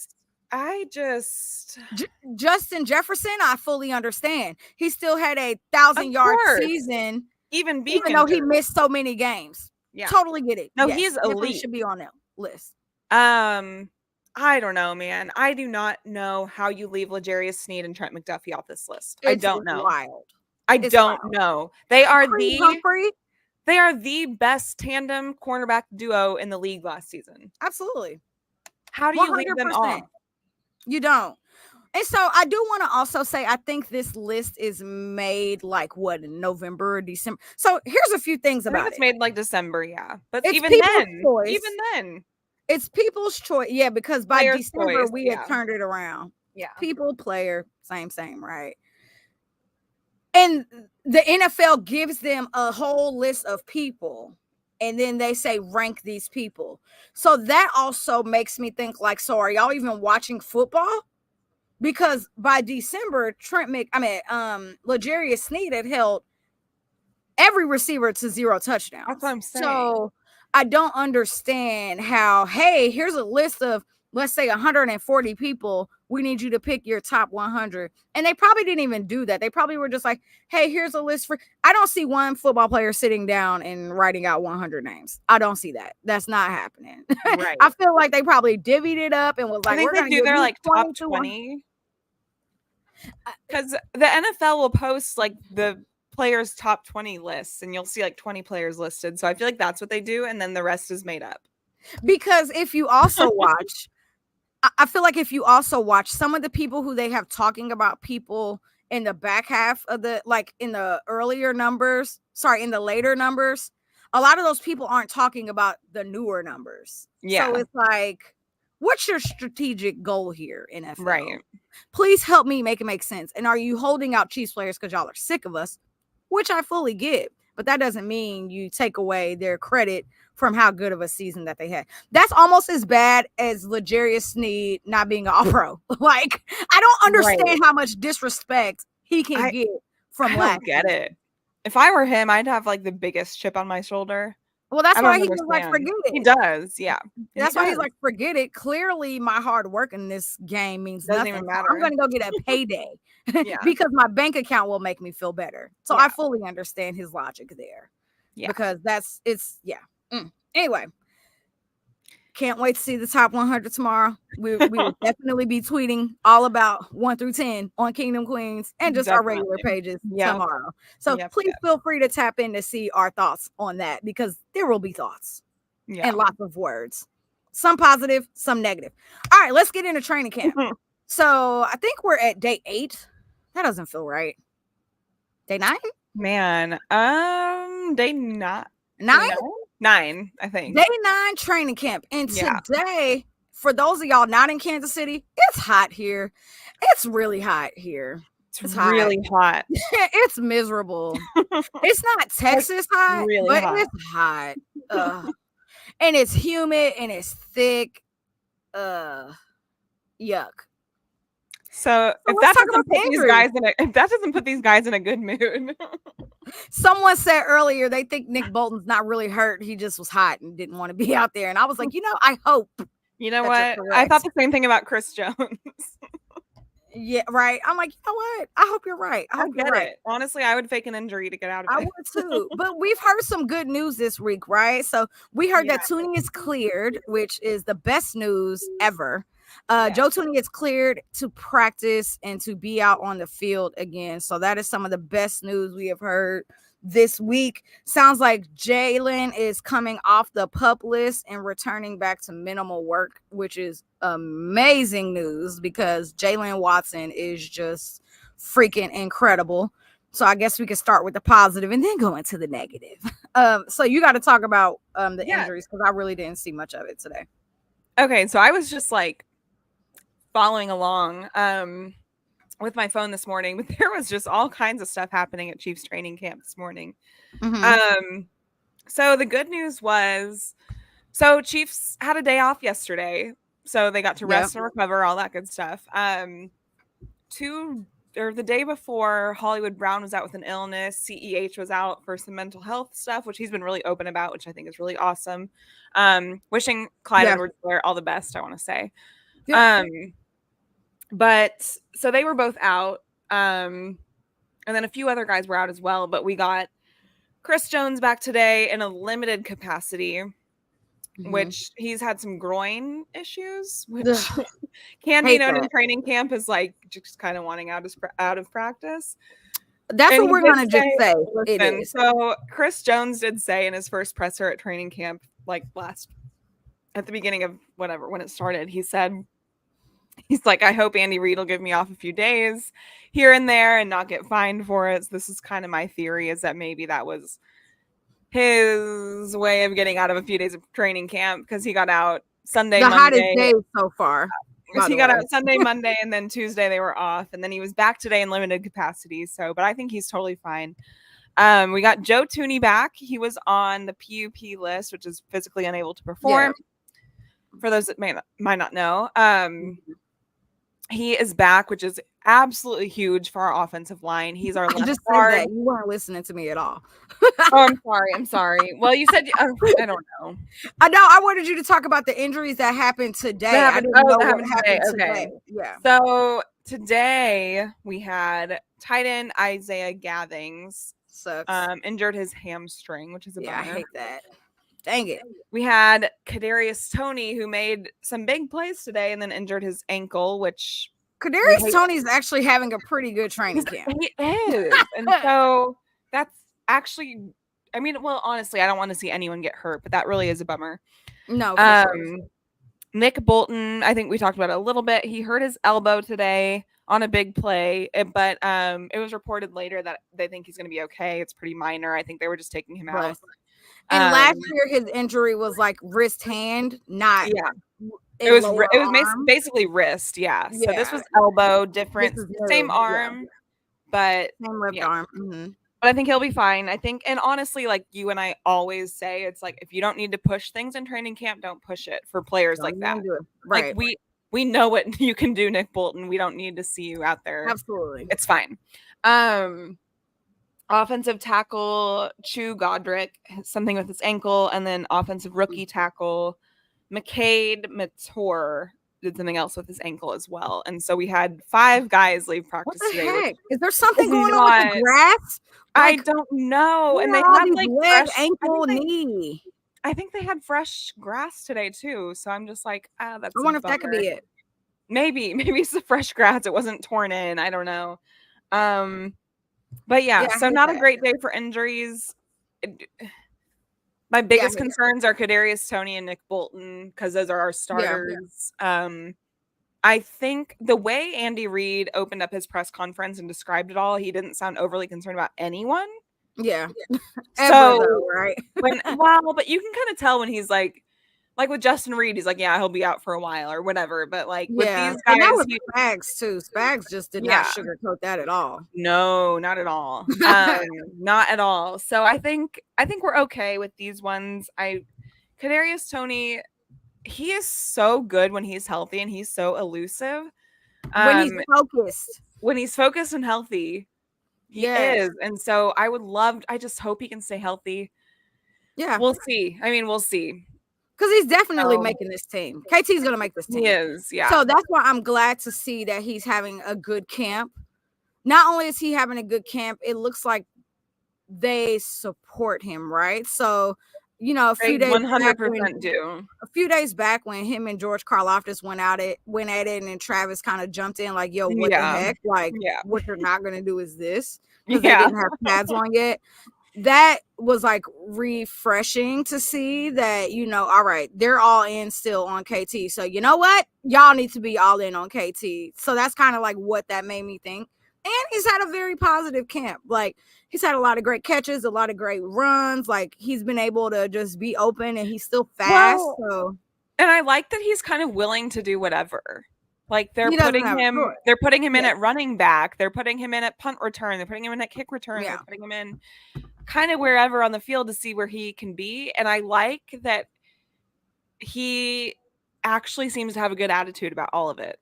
Justin Jefferson, I fully understand. He still had a 1,000-yard season, even though he missed so many games. Yeah, totally get it. No, he's elite. He should be on that list. I don't know, man. I do not know how you leave L'Jarius Sneed and Trent McDuffie off this list. I don't know. Wild. I don't know. They are Humphrey. They are the best tandem cornerback duo in the league last season. Absolutely. How do you leave them off? You don't. And so I do want to also say, I think this list is made like what, in November or December. So here's a few things about it's made like December, yeah. But it's even then, it's people's choice. Yeah, because by Players' December choice, we had turned it around. Yeah. People, player, same, right? And the NFL gives them a whole list of people, and then they say rank these people. So that also makes me think like, so are y'all even watching football? Because by December, L'Jarius Sneed had held every receiver to 0 touchdowns. That's what I'm saying. So I don't understand how, hey, here's a list of, let's say 140 people. We need you to pick your top 100. And they probably didn't even do that. They probably were just like, hey, here's a list for, I don't see one football player sitting down and writing out 100 names. I don't see that. That's not happening. Right. I feel like they probably divvied it up and was like, we're going to do their like top 20. Because the NFL will post like the players' top 20 lists, and you'll see like 20 players listed. So I feel like that's what they do, and then the rest is made up. Because if you also watch, I feel like if you also watch some of the people who they have talking about people in the back half of the, like in the later numbers, a lot of those people aren't talking about the newer numbers. Yeah. So it's like, what's your strategic goal here, NFL? Right. Please help me make it make sense. And are you holding out Chiefs players because y'all are sick of us? Which I fully get, but that doesn't mean you take away their credit from how good of a season that they had. That's almost as bad as L'Jarius Sneed not being an All-Pro. Like, I don't understand how much disrespect he can get from last. I don't get it. If I were him, I'd have like the biggest chip on my shoulder. Well, that's why he was like, forget it. He does, yeah. That's why he's like, forget it. Clearly, my hard work in this game means nothing. Doesn't even matter. I'm going to go get a payday because my bank account will make me feel better. So I fully understand his logic there. Yeah. Because Anyway, can't wait to see the top 100 tomorrow. We will definitely be tweeting all about 1 through 10 on Kingdom Queens and just our regular pages tomorrow. So please feel free to tap in to see our thoughts on that, because there will be thoughts and lots of words, some positive, some negative. All right, let's get into training camp. So I think we're at day 8. That doesn't feel right. Day 9? Man, day 9. 9, I think. Day 9 training camp. And today, for those of y'all not in Kansas City, it's hot here. It's really hot here. It's really hot. It's miserable. It's not Texas hot, really but hot. It's hot. And it's humid and it's thick. Yuck. So if that doesn't put these guys in a good mood. Someone said earlier they think Nick Bolton's not really hurt. He just was hot and didn't want to be out there. And I was like, I hope. You know what? I thought the same thing about Chris Jones. Yeah, right. I'm like, you know what? I hope you're right. I hope you're right. Honestly, I would fake an injury to get out of it. I would too. But we've heard some good news this week, right? So we heard that Thuney is cleared, which is the best news ever. Joe Thuney is cleared to practice and to be out on the field again. So that is some of the best news we have heard this week. Sounds like Jalen is coming off the PUP list and returning back to minimal work, which is amazing news because Jalen Watson is just freaking incredible. So I guess we can start with the positive and then go into the negative. So you got to talk about the injuries, because I really didn't see much of it today. Okay, so I was just like following along with my phone this morning, but there was just all kinds of stuff happening at Chiefs training camp this morning. So the good news was, Chiefs had a day off yesterday, so they got to rest and recover, all that good stuff. The day before, Hollywood Brown was out with an illness. CEH was out for some mental health stuff, which he's been really open about, which I think is really awesome. Wishing Clyde Edwards-Helaire all the best, I want to say. But so they were both out. And then a few other guys were out as well. But we got Chris Jones back today in a limited capacity, which he's had some groin issues, which can be known in training camp as like just kind of wanting out of practice. That's what we're going to just say. It is. So Chris Jones did say in his first presser at training camp, like at the beginning of whatever, when it started, he said, He's like, I hope Andy Reid will give me off a few days here and there and not get fined for it. So this is kind of my theory, is that maybe that was his way of getting out of a few days of training camp, because he got out Sunday, the Monday. hottest day so far. Because he got out Sunday, Monday, and then Tuesday they were off, and then he was back today in limited capacity. So, but I think he's totally fine. We got Joe Thuney back. He was on the PUP list, which is physically unable to perform. Yeah. For those that might not know, he is back, which is absolutely huge for our offensive line. He's our left guard. Said that. You weren't listening to me at all. Oh, I'm sorry. Well, you said I don't know. I know. I wanted you to talk about the injuries that happened today. I didn't know what happened today. Yeah. So today we had tight end Isaiah Gathings. Sucks. Injured his hamstring, which is a bummer. I hate that. Dang it. We had Kadarius Toney, who made some big plays today and then injured his ankle, which Kadarius Toney's actually having a pretty good training camp. He is. And so that's actually, I mean, well, honestly, I don't want to see anyone get hurt, but that really is a bummer. No, for sure. Nick Bolton, I think we talked about it a little bit. He hurt his elbow today on a big play, but it was reported later that they think he's going to be okay. It's pretty minor. I think they were just taking him out. And last year his injury was like wrist hand, not it was basically wrist, So this was elbow, different, same arm, but same left arm. Mm-hmm. But I think he'll be fine. I think, and honestly, like you and I always say, it's like if you don't need to push things in training camp, don't push it for players like that. Right. Like we know what you can do, Nick Bolton. We don't need to see you out there. Absolutely, it's fine. Offensive tackle Chu Godric, something with his ankle, and then offensive rookie tackle McCade Mator did something else with his ankle as well. And so we had 5 guys leave practice today. Heck? Is there something going on with the grass? Like, I don't know. And they had like leg, ankle, knee. I think they had fresh grass today too. So I'm just like, that's. I wonder if that could be it. Maybe it's the fresh grass. It wasn't torn in. I don't know. But so not a great day for injuries. My biggest concerns are Kadarius Toney and Nick Bolton, because those are our starters. I think the way Andy Reid opened up his press conference and described it all, he didn't sound overly concerned about anyone. Yeah. So, right. But you can kind of tell when he's like with Justin Reid, he's like, yeah, he'll be out for a while or whatever. But like with these guys, and that was Spags too. Spags just did not sugarcoat that at all. No, not at all. Not at all. So I think we're okay with these ones. Kadarius Toney, he is so good when he's healthy, and he's so elusive. When he's focused and healthy, he is. And so I just hope he can stay healthy. Yeah. We'll see. We'll see. Because he's definitely making this team. KT's going to make this team. He is, yeah. So that's why I'm glad to see that he's having a good camp. Not only is he having a good camp, it looks like they support him, right? So, a few days 100% do. A few days back when him and George Karlaftis went at it, and then Travis kind of jumped in like, yo, what the heck? Like, what you're not going to do is this. Because they didn't have pads on yet. That was like refreshing to see that, all right, they're all in still on KT. So you know what? Y'all need to be all in on KT. So that's kind of like what that made me think. And he's had a very positive camp. Like, he's had a lot of great catches, a lot of great runs. Like, he's been able to just be open, and he's still fast. And I like that he's kind of willing to do whatever. Like, they're putting him in at running back. They're putting him in at punt return. They're putting him in at kick return. They're putting him in kind of wherever on the field to see where he can be. And I like that he actually seems to have a good attitude about all of it.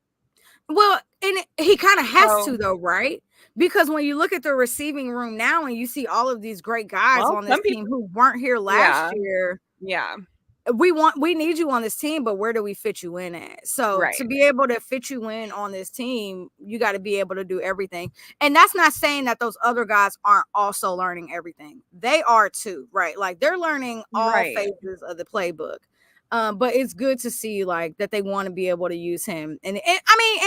Well, and he kind of has to, though, right? Because when you look at the receiving room now and you see all of these great guys on this team who weren't here last year. Yeah. We need you on this team, but where do we fit you in at? So to be able to fit you in on this team, you got to be able to do everything. And that's not saying that those other guys aren't also learning everything. They are too, right? Like, they're learning all phases of the playbook. But it's good to see like that they want to be able to use him. And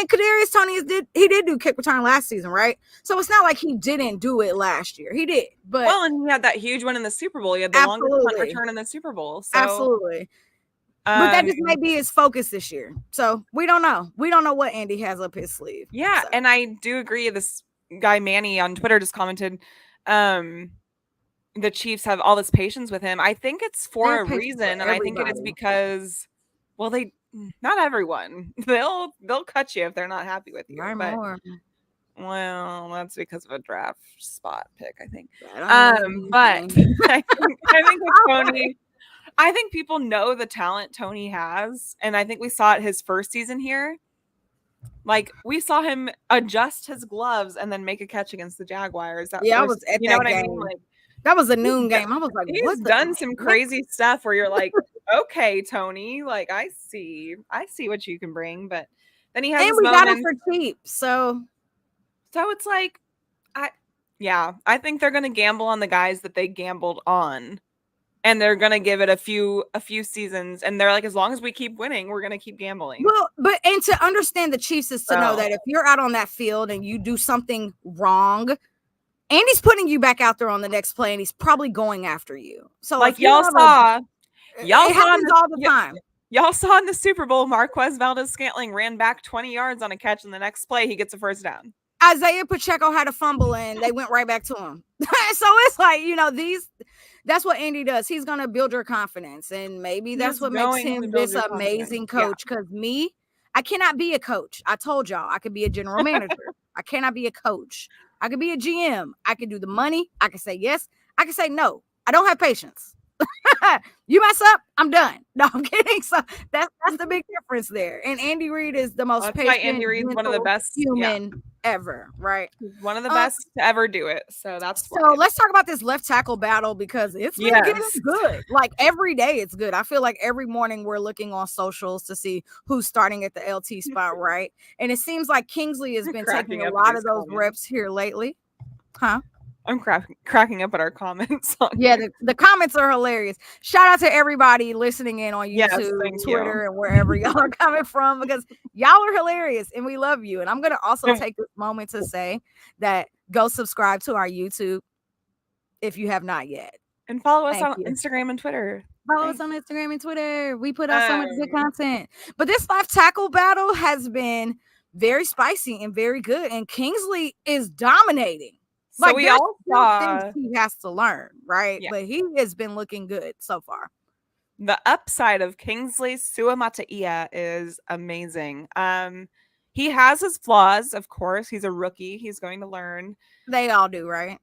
Kadarius Toney did do kick return last season, right? So it's not like he didn't do it last year. He did. But and he had that huge one in the Super Bowl. He had the longest punt return in the Super Bowl. So. Absolutely. But that just may be his focus this year. So we don't know. We don't know what Andy has up his sleeve. Yeah, so. And I do agree. This guy Manny on Twitter just commented, the Chiefs have all this patience with him. I think it's for a reason, and I think it is because, well, not everyone. They'll cut you if they're not happy with you. But well, that's because of a draft spot pick, I think. But I think with Tony, I think people know the talent Tony has, and I think we saw it his first season here. Like, we saw him adjust his gloves and then make a catch against the Jaguars. I was at that game. I mean? Like, that was a noon game. I was like, he's done some crazy stuff where you're like, okay, Tony, like, I see what you can bring, but then he has and we got him for cheap, so it's like, I think they're gonna gamble on the guys that they gambled on. And they're gonna give it a few seasons, and they're like, as long as we keep winning, we're gonna keep gambling. Well, and to understand the Chiefs is to know that if you're out on that field and you do something wrong, Andy's putting you back out there on the next play, and he's probably going after you. So, like y'all saw all the time. Y'all saw in the Super Bowl, Marquez Valdez-Scantling ran back 20 yards on a catch, and the next play he gets a first down. Isaiah Pacheco had a fumble, and they went right back to him. So it's like, that's what Andy does. He's going to build your confidence, and maybe that's what makes him this amazing coach. Because I cannot be a coach. I told y'all I could be a general manager. I cannot be a coach. I could be a GM. I could do the money. I can say yes. I can say no. I don't have patience. You mess up, I'm done. No, I'm kidding. So that's the big difference there. And Andy Reid is the most patient, Andy Reid's one of the best human ever, right? One of the best to ever do it. So that's let's talk about this left tackle battle, because it's been getting good. Like, every day it's good. I feel like every morning we're looking on socials to see who's starting at the LT spot, right? And it seems like Kingsley has been taking a lot of those reps here lately. Huh? I'm cracking up at our comments. The comments are hilarious. Shout out to everybody listening in on YouTube, Twitter, and wherever y'all are coming from, because y'all are hilarious and we love you. And I'm going to also take this moment to say that go subscribe to our YouTube if you have not yet. And follow us on Instagram and Twitter. Follow us on Instagram and Twitter. We put out so much good content. But this left tackle battle has been very spicy and very good. And Kingsley is dominating. So we all saw things he has to learn, right? Yeah. But he has been looking good so far. The upside of Kingsley Suamataia is amazing. He has his flaws, of course. He's a rookie. He's going to learn. They all do, right?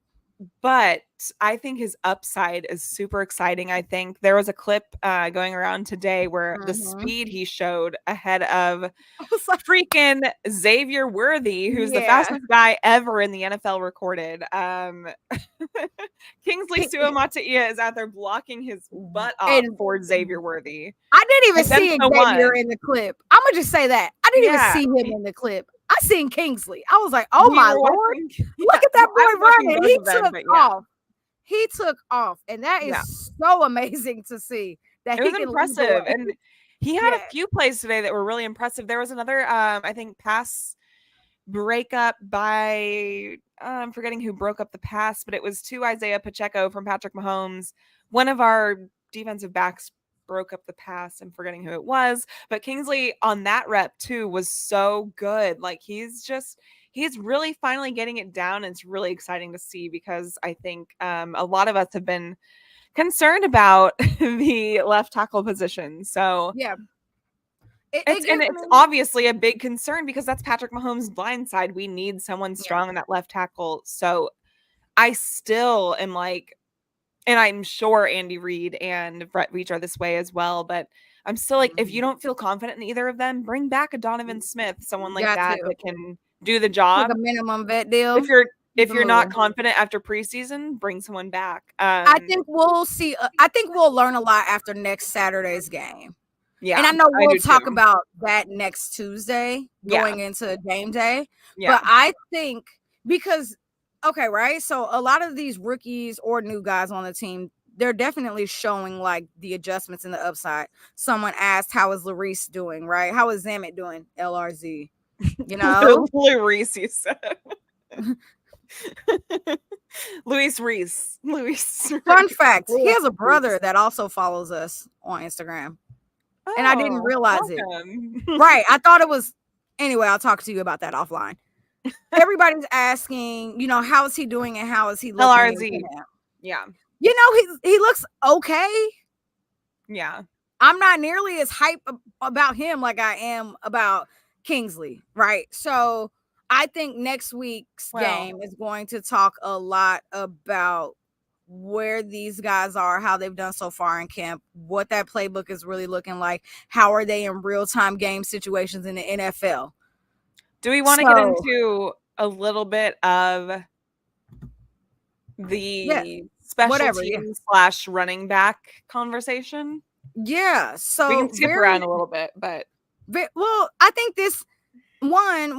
But I think his upside is super exciting. I think there was a clip going around today where the speed he showed ahead of freaking Xavier Worthy, who's the fastest guy ever in the NFL recorded. Kingsley Suamataia is out there blocking his butt off for Xavier Worthy. I didn't even see Xavier in the clip. I'm going to just say that. I didn't even see him in the clip. I seen Kingsley. I was like, oh my Lord. Look at that boy running. He took off. He took off. And that is so amazing to see. That it was impressive. And he had a few plays today that were really impressive. There was another, I think, pass breakup by, I'm forgetting who broke up the pass, but it was to Isaiah Pacheco from Patrick Mahomes. One of our defensive backs broke up the pass. I'm forgetting who it was, but Kingsley on that rep too was so good. Like, he's really finally getting it down. And it's really exciting to see, because I think a lot of us have been concerned about the left tackle position. So it's obviously a big concern, because that's Patrick Mahomes' blind side. We need someone strong in that left tackle. So I still am like, and I'm sure Andy Reid and Brett Veach are this way as well, but I'm still like, if you don't feel confident in either of them, bring back a Donovan Smith, someone like that can do the job. Like a minimum vet deal. If you're not confident after preseason, bring someone back. I think we'll see. I think we'll learn a lot after next Saturday's game. Yeah, and I know we'll talk about that next Tuesday going into game day. Yeah. But I think because. Okay, right? So a lot of these rookies or new guys on the team, they're definitely showing like the adjustments in the upside. Someone asked, how is Larice doing, right? How is Zamet doing? LRZ, you know? Larice, you said. Luis Reese. Fun fact, he has a brother that also follows us on Instagram. and I didn't realize welcome. it. Right. I thought it was. Anyway, I'll talk to you about that offline. Everybody's asking, how is he doing and how is he looking? LRZ. Yeah. He looks okay. Yeah. I'm not nearly as hype about him like I am about Kingsley, right? So I think next week's game is going to talk a lot about where these guys are, how they've done so far in camp, what that playbook is really looking like, how are they in real-time game situations in the NFL. Do we want to get into a little bit of the special team / running back conversation? Yeah, so we can skip around a little bit, but I think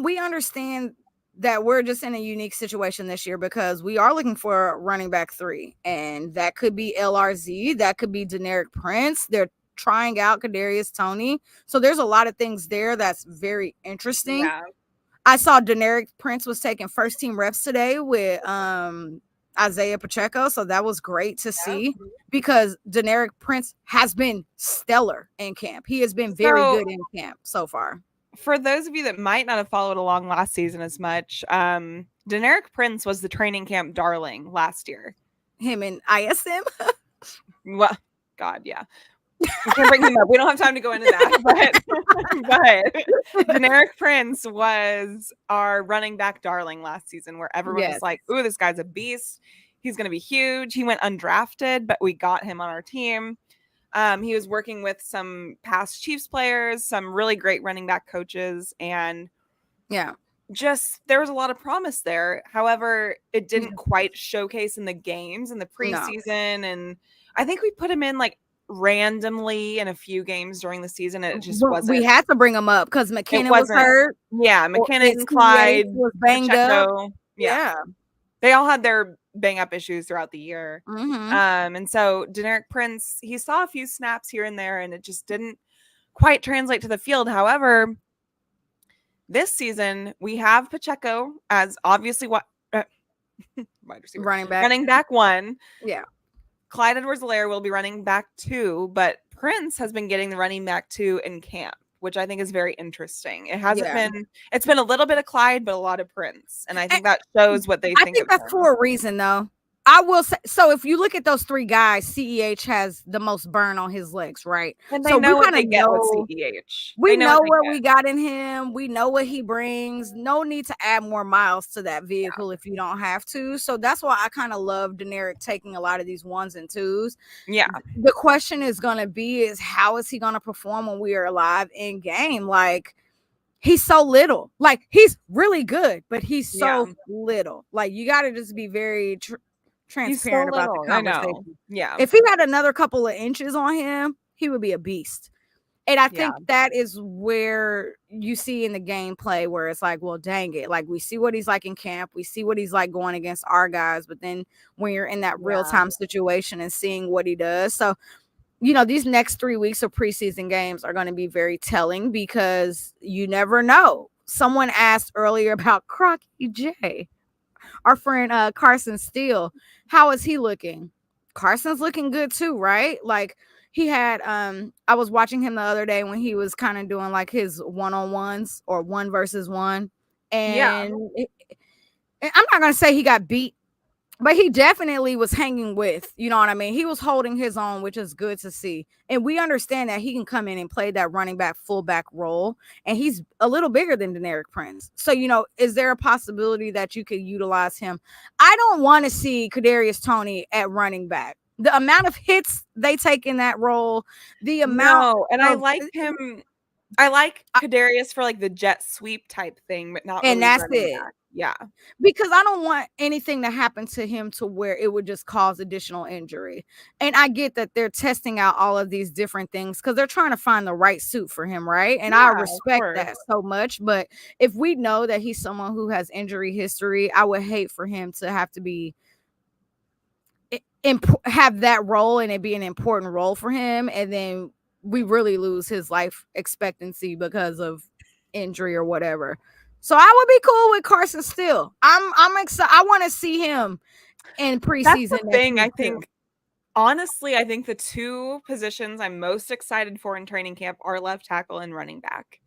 we understand that we're just in a unique situation this year because we are looking for a running back 3, and that could be LRZ, that could be Deneric Prince. They're trying out Kadarius Toney, so there's a lot of things there that's very interesting. Yeah. I saw Deneric Prince was taking first team reps today with Isaiah Pacheco, so that was great to see because Deneric Prince has been stellar in camp. He has been very good in camp so far. For those of you that might not have followed along last season as much, Deneric Prince was the training camp darling last year. Him and ISM? Well, God, yeah. We can't bring him up. We don't have time to go into that. But Deneric Prince was our running back darling last season, where everyone was like, ooh, this guy's a beast. He's going to be huge. He went undrafted, but we got him on our team. He was working with some past Chiefs players, some really great running back coaches, and just there was a lot of promise there. However, it didn't quite showcase in the games in the preseason, and I think we put him in like randomly in a few games during the season, and it just wasn't. We had to bring him up because McKinnon was hurt. Yeah, McKinnon, Clyde was banged Pacheco, up. Yeah, they all had their bang up issues throughout the year. Mm-hmm. And so Deneric Prince, he saw a few snaps here and there, and it just didn't quite translate to the field. However, this season we have Pacheco as obviously wide receiver, running back 1. Yeah. Clyde Edwards-Helaire will be running back 2, but Prince has been getting the running back 2 in camp, which I think is very interesting. It hasn't been, it's been a little bit of Clyde, but a lot of Prince. And I think that shows what they think. I think that's for a reason, though. I will say, so if you look at those 3 guys, CEH has the most burn on his legs, right? And they so know what they get with CEH. We know what we got in him. We know what he brings. No need to add more miles to that vehicle if you don't have to. So that's why I kind of love Deneric taking a lot of these 1s and 2s. Yeah. The question is going to be is how is he going to perform when we are live in game? Like, he's so little. Like, he's really good, but he's so little. Like, you got to just be very transparent about the conversation. Yeah. If he had another couple of inches on him, he would be a beast. And I think that is where you see in the gameplay where it's like, well, dang it. Like, we see what he's like in camp. We see what he's like going against our guys. But then when you're in that real-time situation and seeing what he does. So, these next 3 weeks of preseason games are going to be very telling because you never know. Someone asked earlier about Crocky J. Our friend Carson Steele, how is he looking? Carson's looking good too, right? Like he had I was watching him the other day when he was kind of doing like his one-on-ones or 1 versus 1. And I'm not gonna say he got beat, but he definitely was hanging with, you know what I mean? He was holding his own, which is good to see. And we understand that he can come in and play that running back, fullback role. And he's a little bigger than Deneric Prince. So, is there a possibility that you could utilize him? I don't want to see Kadarius Toney at running back. The amount of hits they take in that role, the amount. No, and I like him. I like Kadarius for like the jet sweep type thing, but not. And that's it. Back. Yeah. Because I don't want anything to happen to him to where it would just cause additional injury. And I get that they're testing out all of these different things because they're trying to find the right suit for him, right? And I respect that so much. But if we know that he's someone who has injury history, I would hate for him to have to be have that role and it be an important role for him. And then we really lose his life expectancy because of injury or whatever. So I would be cool with Carson Steele. I'm excited. I want to see him in preseason. That's the thing. I think Honestly, I think the two positions I'm most excited for in training camp are left tackle and running back.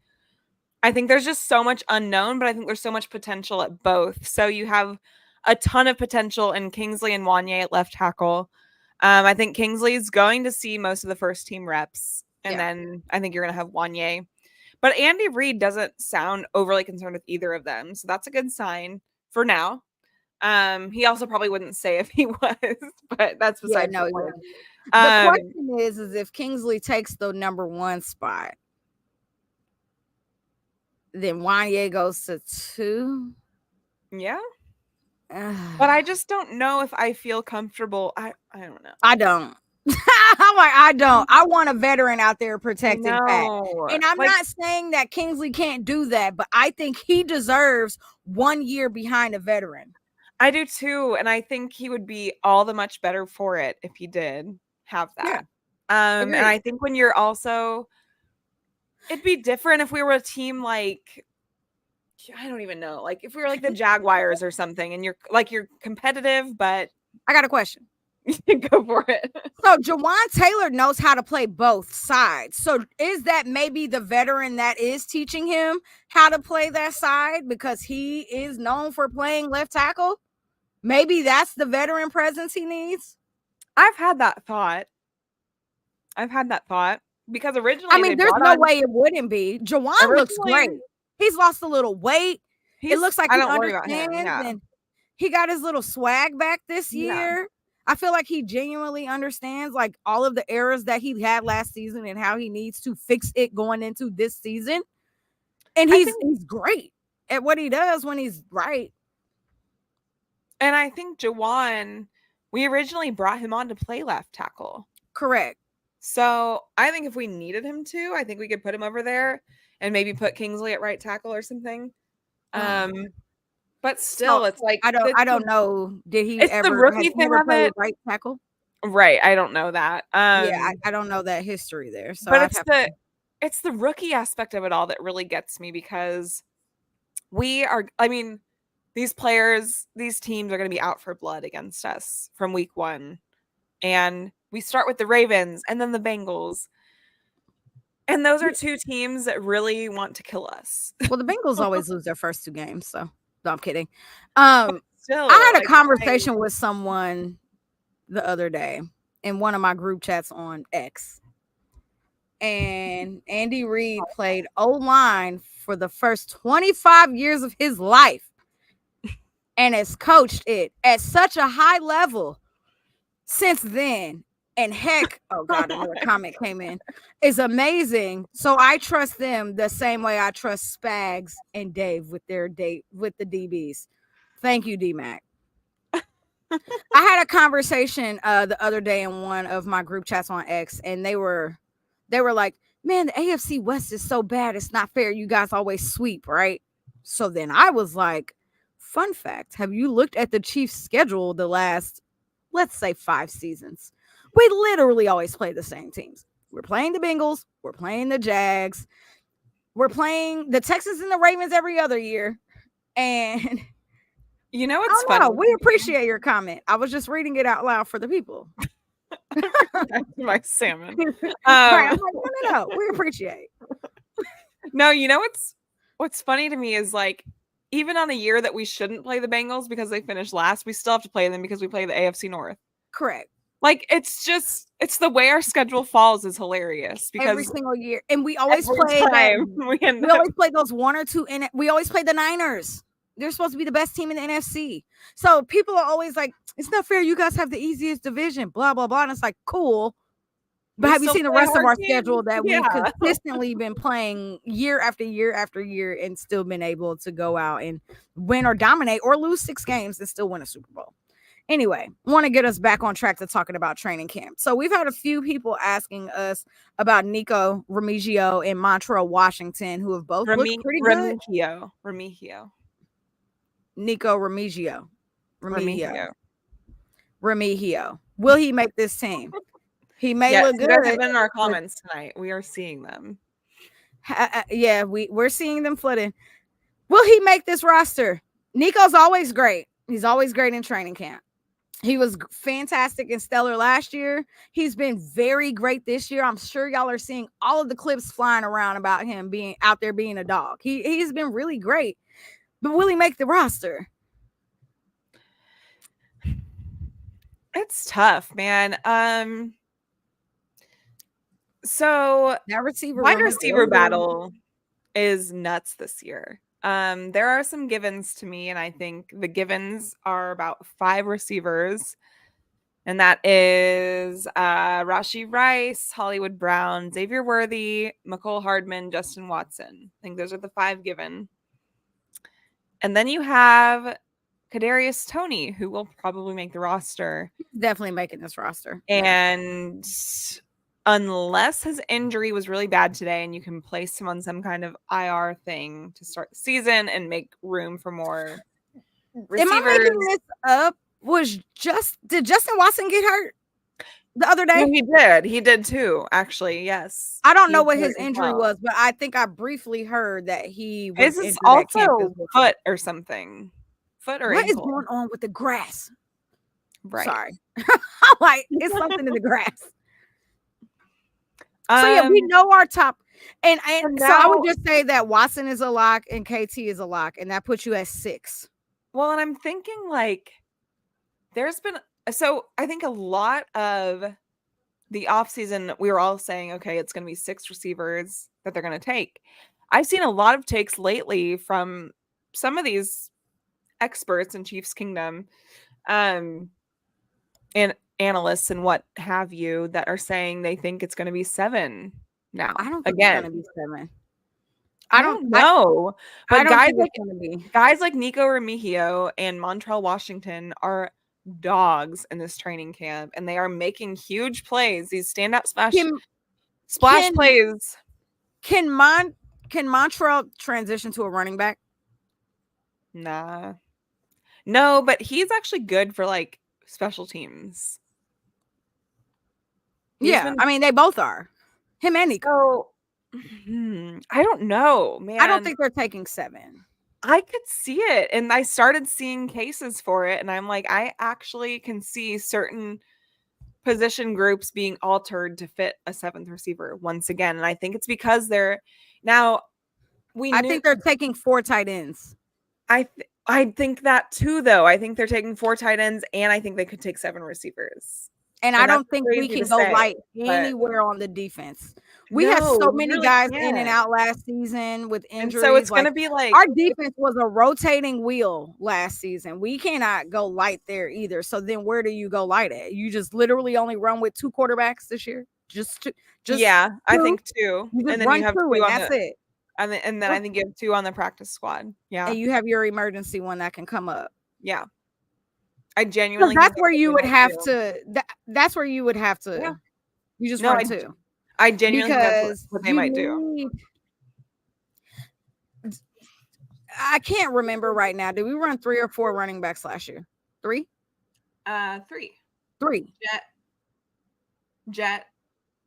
I think there's just so much unknown, but I think there's so much potential at both. So you have a ton of potential in Kingsley and Wanye at left tackle. I think Kingsley's going to see most of the first team reps, and then I think you're going to have Wanye. But Andy Reid doesn't sound overly concerned with either of them, so that's a good sign for now. He also probably wouldn't say if he was, but that's besides the point. The question is if Kingsley takes the number 1 spot, then Wanye goes to 2. Yeah. But I just don't know if I feel comfortable. I don't know. I don't. I'm like, I don't. I want a veteran out there protecting Pat. And I'm not saying that Kingsley can't do that, but I think he deserves 1 year behind a veteran. I do too. And I think he would be all the much better for it if he did have that. And I think when you're also, it'd be different if we were a team like, I don't even know, like if we were like the Jaguars or something and you're competitive, but I got a question. Go for it. So Jawan Taylor knows how to play both sides. So is that maybe the veteran that is teaching him how to play that side because he is known for playing left tackle? Maybe that's the veteran presence he needs. I've had that thought because originally, there's no way it wouldn't be. Jawan looks great. He's lost a little weight. It looks like he understands, and he got his little swag back this year. I feel like he genuinely understands like all of the errors that he had last season and how he needs to fix it going into this season. And he's great at what he does when he's right. And I think Jawan, we originally brought him on to play left tackle. Correct. So I think if we needed him to, I think we could put him over there and maybe put Kingsley at right tackle or something. But still, it's like I don't know. Did he ever the rookie thing of play it? Right tackle? Right, I don't know that. I don't know that history there. So, but it's the rookie aspect of it all that really gets me because these players, these teams are going to be out for blood against us from week 1, and we start with the Ravens and then the Bengals. And those are two teams that really want to kill us. Well, the Bengals always lose their first 2 games, so no, I'm kidding. Still, I had a conversation with someone the other day in one of my group chats on X. And Andy Reid played O-line for the first 25 years of his life and has coached it at such a high level since then. And heck, oh God, another comment came in. Is amazing. So I trust them the same way I trust Spags and Dave with the DBs. Thank you, D-Mac. I had a conversation the other day in one of my group chats on X, and they were like, man, the AFC West is so bad. It's not fair. You guys always sweep, right? So then I was like, fun fact, have you looked at the Chiefs' schedule the last, let's say, 5 seasons? We literally always play the same teams. We're playing the Bengals. We're playing the Jags. We're playing the Texans and the Ravens every other year. And you know what's funny? We appreciate your comment. I was just reading it out loud for the people. My salmon. Right, I'm like, no. We appreciate. No, you know what's funny to me is like, even on a year that we shouldn't play the Bengals because they finished last, we still have to play them because we play the AFC North. Correct. Like, it's the way our schedule falls is hilarious because every single year, and we always play we always play those 1 or 2, and we always play the Niners. They're supposed to be the best team in the NFC. So people are always like, it's not fair. You guys have the easiest division, blah, blah, blah. And it's like, cool. But have you seen the rest of our schedule that we've consistently been playing year after year after year and still been able to go out and win or dominate or lose 6 games and still win a Super Bowl? Anyway, want to get us back on track to talking about training camp. So we've had a few people asking us about Nico Remigio and Montrell Washington, who have both looked pretty good. Remigio. Nico Remigio. Will he make this team? He may look good. Guys have been in our comments tonight. We are seeing them. We're seeing them flooding. Will he make this roster? Nico's always great. He's always great in training camp. He was fantastic and stellar last year. He's been very great this year. I'm sure y'all are seeing all of the clips flying around about him being out there being a dog. He's been really great. But will he make the roster? It's tough, man. So that wide receiver battle is nuts this year. There are some givens to me, and I think the givens are about 5 receivers. And that is Rashee Rice, Hollywood Brown, Xavier Worthy, McCole Hardman, Justin Watson. I think those are the 5 given. And then you have Kadarius Toney, who will probably make the roster. He's definitely making this roster. And unless his injury was really bad today and you can place him on some kind of IR thing to start the season and make room for more receivers. Am I making this up? Did Justin Watson get hurt the other day? No, he did too, actually. Yes. I don't know what his injury was, but I think I briefly heard that he was injured also foot or something. Foot or what ankle. is going on with the grass? Right. Sorry. I'm like, it's something in the grass. So yeah, we know our top. And so I would just say that Watson is a lock and KT is a lock, and that puts you at 6. Well, and I'm thinking like I think a lot of the offseason, we were all saying, okay, it's going to be 6 receivers that they're going to take. I've seen a lot of takes lately from some of these experts in Chiefs Kingdom and analysts and what have you that are saying they think it's going to be 7 now. I don't think it's going to be 7. I don't know. But guys like Nico Remigio and Montrell Washington are dogs in this training camp, and they are making huge plays. These standout splash plays. Can Montrell transition to a running back? Nah. No, but he's actually good for like special teams. I mean, they both are. Him and Nico. I don't know, man. I don't think they're taking 7. I could see it, and I started seeing cases for it, and I'm like, I actually can see certain position groups being altered to fit a 7th receiver once again, and I think it's because they're now. I think they're taking 4 tight ends. I think that too, though. I think they're taking 4 tight ends, and I think they could take 7 receivers. And I don't think we can go light anywhere on the defense. We had so many guys in and out last season with injuries. And so it's going to be like our defense was a rotating wheel last season. We cannot go light there either. So then where do you go light at? You just literally only run with 2 quarterbacks this year? I think 2. And then you have 2 and that's it. And then I think you have 2 on the practice squad. Yeah. And you have your emergency one that can come up. Yeah. I genuinely that's where you would have to. That's where you would have to. Yeah. You just run 2. I genuinely think that's what they might do. I can't remember right now. Did we run 3 or 4 running backs last year? 3? 3. 3. Jet,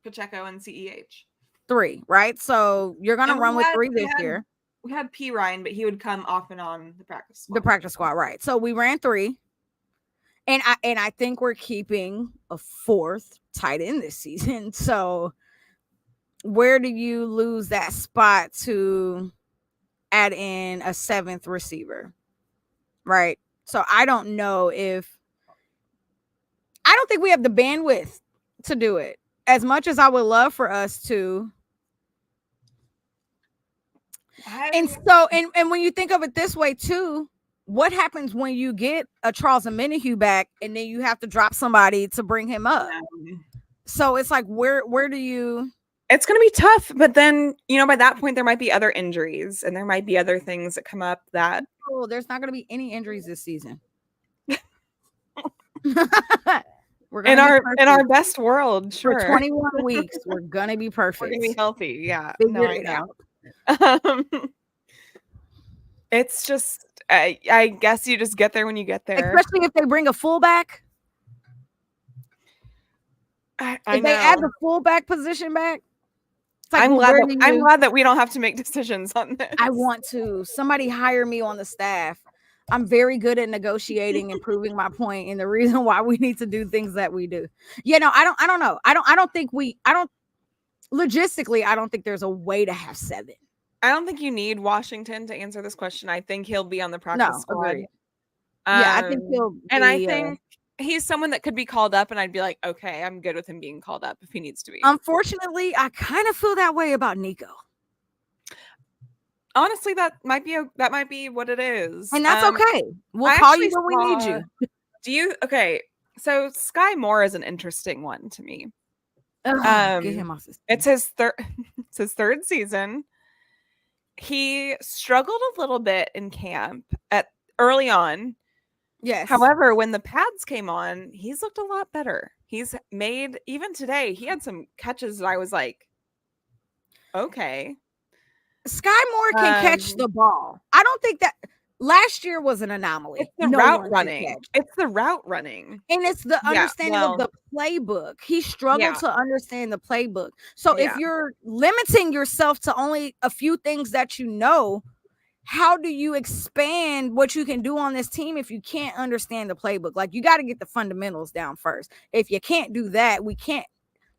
Pacheco, and CEH. 3, right? So you're gonna run with 3 this year. We had P Ryan, but he would come off and on the practice squad. The practice squad, right? So we ran 3. And I think we're keeping a 4th tight end this season. So where do you lose that spot to add in a 7th receiver? Right. So I don't know I don't think we have the bandwidth to do it. As much as I would love for us to. And when you think of it this way too, what happens when you get a Charles Omenihu back and then you have to drop somebody to bring him up? So it's like, where do you? It's going to be tough, but then, by that point, there might be other injuries and there might be other things that come up that. Oh, there's not going to be any injuries this season. We're in our best world, sure. For 21 weeks, we're going to be perfect. We're going to be healthy. Yeah. Figure it out. It's just, I guess you just get there when you get there. Especially if they bring a fullback. If they add the fullback position back. Like, I'm glad that we don't have to make decisions on this. I want to. Somebody hire me on the staff. I'm very good at negotiating and proving my point and the reason why we need to do things that we do. I don't know. I don't logistically, I don't think there's a way to have 7. I don't think you need Washington to answer this question. I think he'll be on the practice squad. Agreed. I think he'll be, and I think he's someone that could be called up, and I'd be like, okay, I'm good with him being called up if he needs to be. Unfortunately, I kind of feel that way about Nico. Honestly, that might be what it is, and that's okay. We'll call you when we need you. Do you? Okay, so Sky Moore is an interesting one to me. Get him off this. It's his third season. He struggled a little bit in camp early on. Yes. However, when the pads came on, he's looked a lot better. He's made, even today, he had some catches that I was like, okay. Sky Moore can catch the ball. I don't think that last year was an anomaly. It's the route running. It's the route running. And it's the understanding of the playbook. He struggled to understand the playbook. So if you're limiting yourself to only a few things that you know, how do you expand what you can do on this team if you can't understand the playbook? Like, you got to get the fundamentals down first. If you can't do that, we can't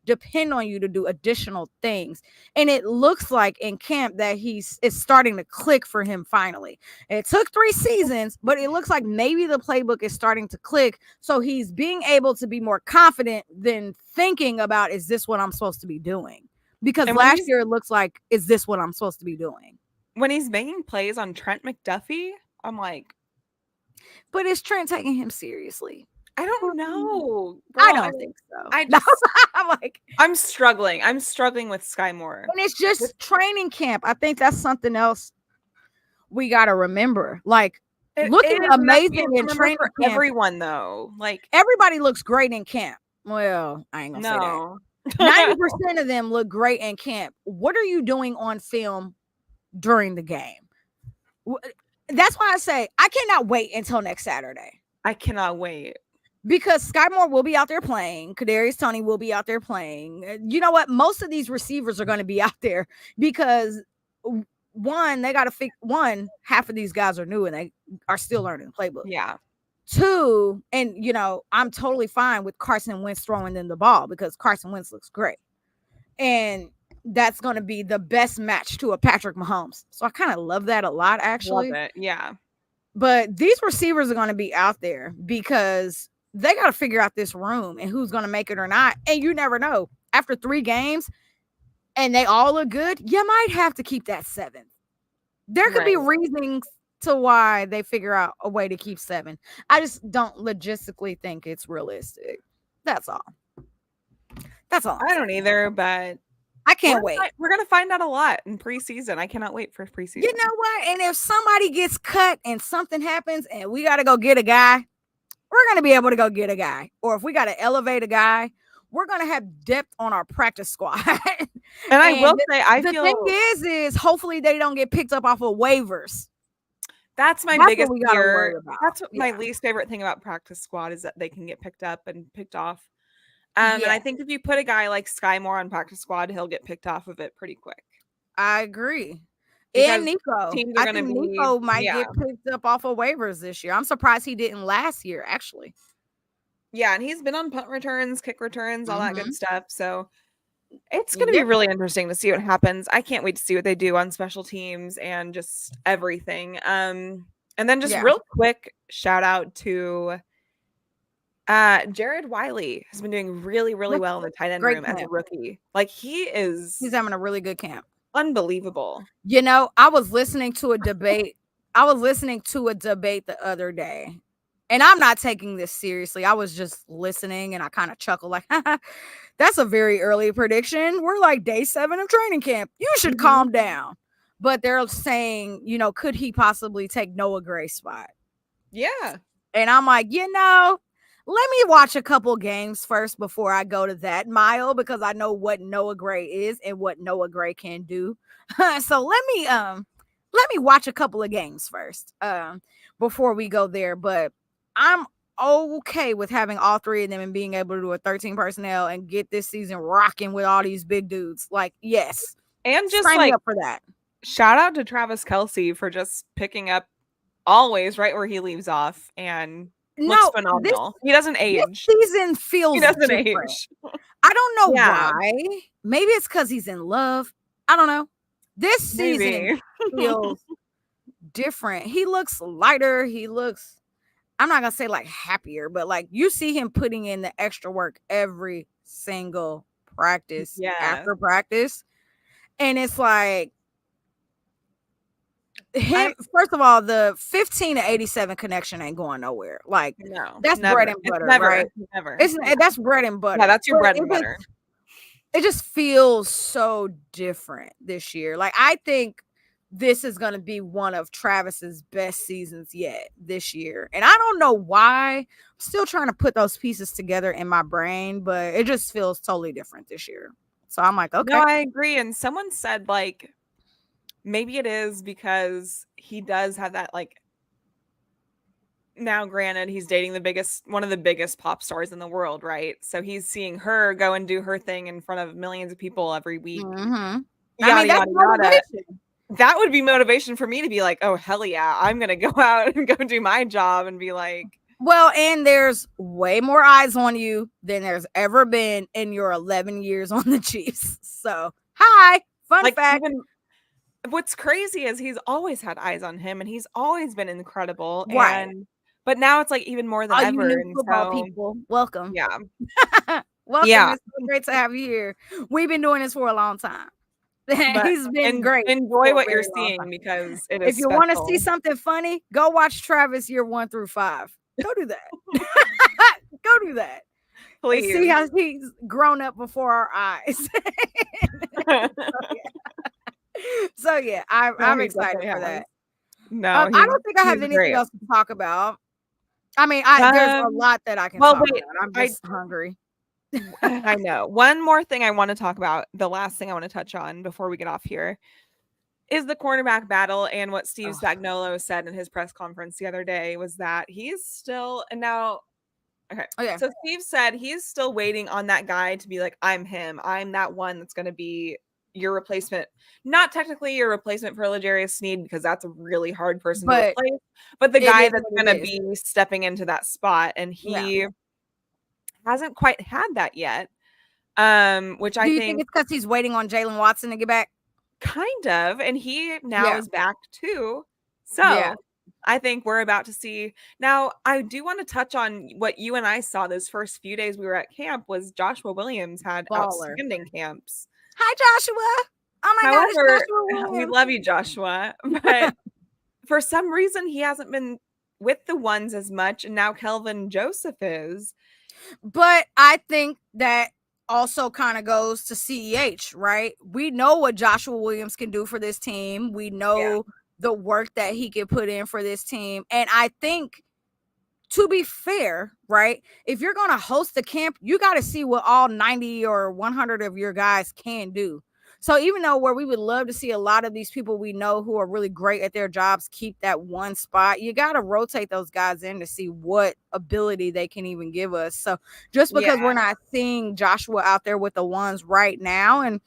depend on you to do additional things. And it looks like in camp that it's starting to click for him finally. It took 3 seasons, but it looks like maybe the playbook is starting to click. So he's being able to be more confident than thinking about, is this what I'm supposed to be doing? Because last year it looks like, is this what I'm supposed to be doing? When he's making plays on Trent McDuffie, I'm like, but is Trent taking him seriously? I don't know. Girl, I don't think so. I'm struggling. I'm struggling with Sky Moore. And it's just training camp. I think that's something else we got to remember. Like, looking amazing in training camp. Everyone, though. Like, everybody looks great in camp. Well, I ain't going to say that. 90% of them look great in camp. What are you doing on film during the game? That's why I say I cannot wait until next Saturday. I cannot wait. Because Sky Moore will be out there playing. Kadarius Toney will be out there playing. You know what? Most of these receivers are going to be out there because half of these guys are new and they are still learning the playbook. Yeah. 2, and I'm totally fine with Carson Wentz throwing them the ball because Carson Wentz looks great. And that's going to be the best match to a Patrick Mahomes. So I kind of love that a lot, actually. Love it. Yeah. But these receivers are going to be out there because they got to figure out this room and who's going to make it or not. And you never know. After 3 games and they all look good, you might have to keep that 7th. There could be reasons to why they figure out a way to keep 7. I just don't logistically think it's realistic. That's all. I don't either, but I can't wait. We're going to find out a lot in preseason. I cannot wait for preseason. You know what? And if somebody gets cut and something happens and we got to go get a guy, we're going to be able to go get a guy. Or if we got to elevate a guy, we're going to have depth on our practice squad. And I will say, the thing is hopefully they don't get picked up off of waivers. That's my biggest fear. That's my least favorite thing about practice squad is that they can get picked up and picked off. And I think if you put a guy like Sky Moore on practice squad, he'll get picked off of it pretty quick. I agree. And Nico. I think Nico might get picked up off of waivers this year. I'm surprised he didn't last year, actually. Yeah, and he's been on punt returns, kick returns, all that good stuff. So it's going to be really interesting to see what happens. I can't wait to see what they do on special teams and just everything. And then just real quick shout out to Jared Wiley has been doing really, really well in the tight end room as a rookie. Like he's having a really good camp. Unbelievable. I was listening to a debate. The other day, and I'm not taking this seriously. I was just listening and I kind of chuckled like, that's a very early prediction. We're like day 7 of training camp. You should calm down. But they're saying, could he possibly take Noah Gray's spot? Yeah. And I'm like, let me watch a couple games first before I go to that mile because I know what Noah Gray is and what Noah Gray can do. So let me watch a couple of games first before we go there. But I'm okay with having all 3 of them and being able to do a 13 personnel and get this season rocking with all these big dudes. Like, yes. And just sign me up for that. Shout out to Travis Kelce for just picking up always right where he leaves off and looks phenomenal. He doesn't age. This season feels he doesn't different. age. I don't know why. Maybe it's because he's in love. I don't know. This season feels different. He looks lighter. He looks, I'm not going to say like happier, but like you see him putting in the extra work every single practice after practice. And it's like, first of all, the 15 to 87 connection ain't going nowhere. Like, that's bread and butter, right? That's bread and butter. Yeah, that's your bread and butter. It just feels so different this year. Like, I think this is going to be one of Travis's best seasons yet this year. And I don't know why. I'm still trying to put those pieces together in my brain, but it just feels totally different this year. So I'm like, okay. No, I agree. And someone said, like, maybe it is because he does have that, like, now granted, he's dating one of the biggest pop stars in the world, right? So he's seeing her go and do her thing in front of millions of people every week. Mm-hmm. Yada. That would be motivation for me to be like, oh, hell yeah, I'm going to go out and go do my job and be like. Well, and there's way more eyes on you than there's ever been in your 11 years on the Chiefs. So, hi, fun fact. What's crazy is he's always had eyes on him and he's always been incredible. Right. But now it's like even more than ever. You new football people, welcome. Yeah. Welcome. Yeah. It's so great to have you here. We've been doing this for a long time. He's been great. Enjoy what you're seeing because it is. If you want to see something funny, go watch Travis year 1 through 5. Go do that. Go do that. Please. And see how he's grown up before our eyes. So yeah, I'm excited for that. No, I don't think I have anything else to talk about. I mean, there's a lot that I can talk about. I'm just hungry. I know. One more thing I want to talk about, the last thing I want to touch on before we get off here, is the cornerback battle. And what Steve Spagnuolo said in his press conference the other day was that he's still, and now, okay. Oh, yeah. So Steve said he's still waiting on that guy to be like, I'm him. I'm that one that's going to be your replacement. Not technically your replacement for L'Jarius Sneed, because that's a really hard person to replace, but the guy that's going to be stepping into that spot. And he hasn't quite had that yet. Which I think it's because he's waiting on Jalen Watson to get back. Kind of, and he now is back too. So I think we're about to see. Now, I do want to touch on what you and I saw those first few days we were at camp. Was Joshua Williams had outstanding camps. Hi, Joshua. Oh my gosh, Joshua Williams. We love you, Joshua. But for some reason, he hasn't been with the ones as much, and now Kelvin Joseph is. But I think that also kind of goes to CEH, right? We know what Joshua Williams can do for this team. We know the work that he can put in for this team. And I think, to be fair, right, if you're going to host the camp, you got to see what all 90 or 100 of your guys can do. So even though where we would love to see a lot of these people we know who are really great at their jobs keep that one spot, you got to rotate those guys in to see what ability they can even give us. So just because we're not seeing Joshua out there with the ones right now and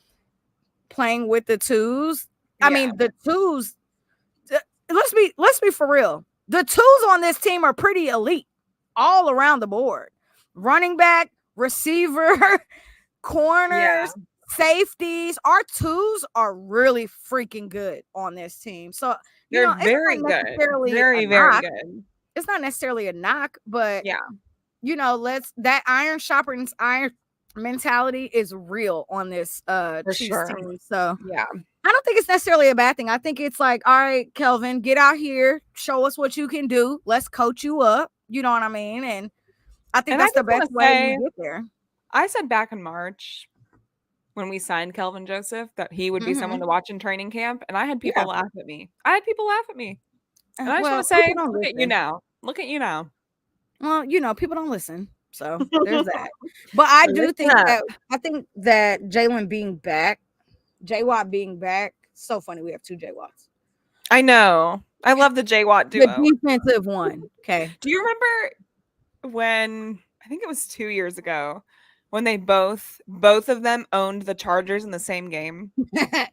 playing with the twos, I mean, the twos, let's be for real. The twos on this team are pretty elite all around the board. Running back, receiver, corners, safeties. Our twos are really freaking good on this team. So they're very good. Very, very good. It's not necessarily a knock, but that iron sharpens iron mentality is real on this Chiefs team. So I don't think it's necessarily a bad thing. I think it's like, all right, Kelvin, get out here, show us what you can do. Let's coach you up. You know what I mean? And I think that's the best way to get there. I said back in March when we signed Kelvin Joseph that he would be someone to watch in training camp, and I had people laugh at me. And I just want to say, look at you now. Look at you now. Well, people don't listen. So there's that. But I do think that Jalen being back, J-Watt being back, so funny we have two J-Watts. I know. I love the J-Watt duo. The defensive one. Okay. Do you remember when, I think it was 2 years ago, when they both of them owned the Chargers in the same game?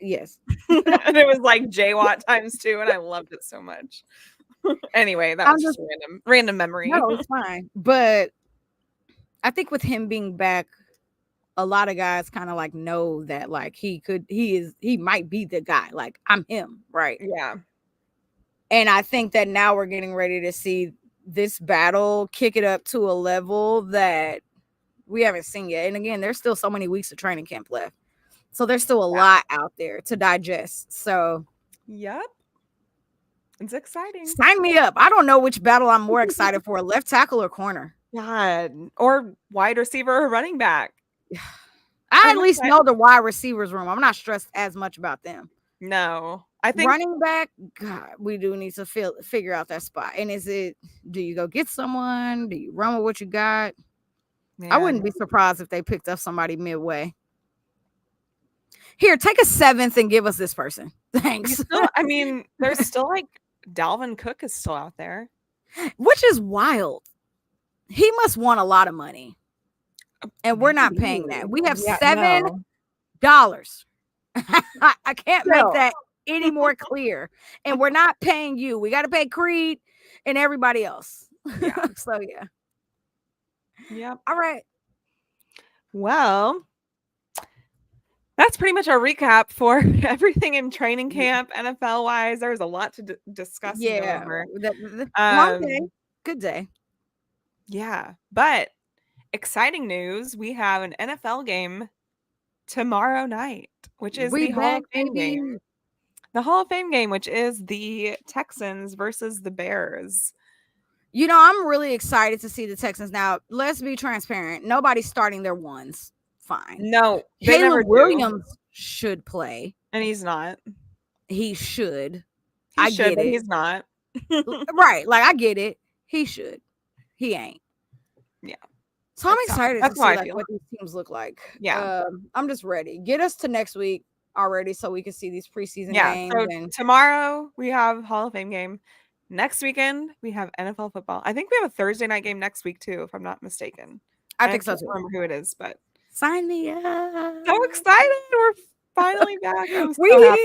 Yes. And it was like J-Watt times 2, and I loved it so much. Anyway, that was just random memory. No, it's fine. But I think with him being back, a lot of guys kind of like know that like he might be the guy. Like, I'm him, right? Yeah. And I think that now we're getting ready to see this battle kick it up to a level that we haven't seen yet. And again, there's still so many weeks of training camp left. So there's still a lot out there to digest. So, yep. It's exciting. Sign me up. I don't know which battle I'm more excited for, left tackle or corner. God. Or wide receiver or running back. I at least know the wide receivers room. I'm not stressed as much about them. No. I think running back, God, we do need to figure out that spot. And do you go get someone? Do you run with what you got? Man. I wouldn't be surprised if they picked up somebody midway. Here, take a 7th and give us this person. Thanks. There's still like Dalvin Cook is still out there, which is wild. He must want a lot of money, and we're not paying that. We have $7. I can't make that any more clear. And we're not paying you. We got to pay Creed and everybody else. Yeah. So yeah. Yep. All right. Well, that's pretty much our recap for everything in training camp, NFL wise. There was a lot to discuss. Yeah. Long day. Good day. Yeah. But exciting news. We have an NFL game tomorrow night, which is the Hall of Fame game. The Hall of Fame game, which is the Texans versus the Bears. I'm really excited to see the Texans. Now, let's be transparent. Nobody's starting their ones. Fine. No, Caleb Williams should play, and he's not. He should. I get it. But he's not. Right? Like, I get it. He should. He ain't. Yeah. So I'm excited to see what these teams look like. Yeah. I'm just ready. Get us to next week already so we can see these preseason games. So tomorrow we have Hall of Fame game. Next weekend we have NFL football. I think we have a Thursday night game next week too, if I'm not mistaken. I think so too. I don't remember who it is, but sign me up. So excited. We're finally back. I'm so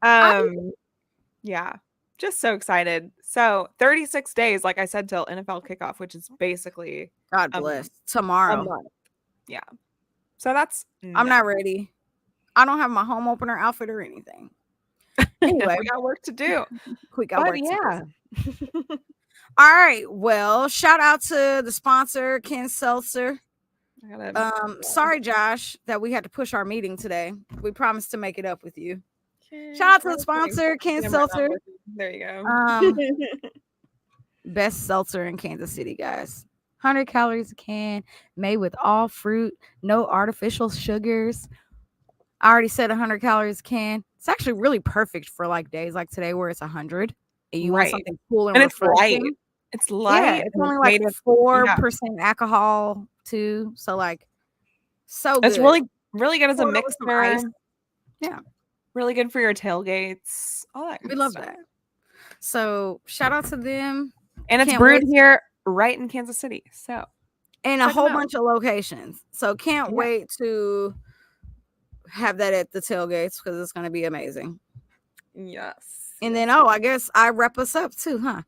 happy. Yeah. Just so excited. So 36 days, like I said, till NFL kickoff, which is basically God bless tomorrow. Yeah. So that's I'm not ready. I don't have my home opener outfit or anything. Anyway, we got work to do. We got work to do. All right. Well, shout out to the sponsor, Ken Seltzer. Sorry, Josh, that we had to push our meeting today. We promised to make it up with you. Shout out to the sponsor, Ken Seltzer. There you go. Best seltzer in Kansas City, guys. 100 calories a can, made with all fruit, no artificial sugars. I already said 100 calories a can. It's actually really perfect for like days like today where it's 100 and you want something cool and refreshing. It's light. Yeah, it's only like 4% alcohol too. So like, so good. It's really, really good as a mixer. Yeah. Really good for your tailgates. All that. We love that. So shout out to them. And it's brewed here right in Kansas City. So, and a whole bunch of locations. So can't wait to have that at the tailgates because it's going to be amazing. Yes. And then, I guess I wrap us up too, huh?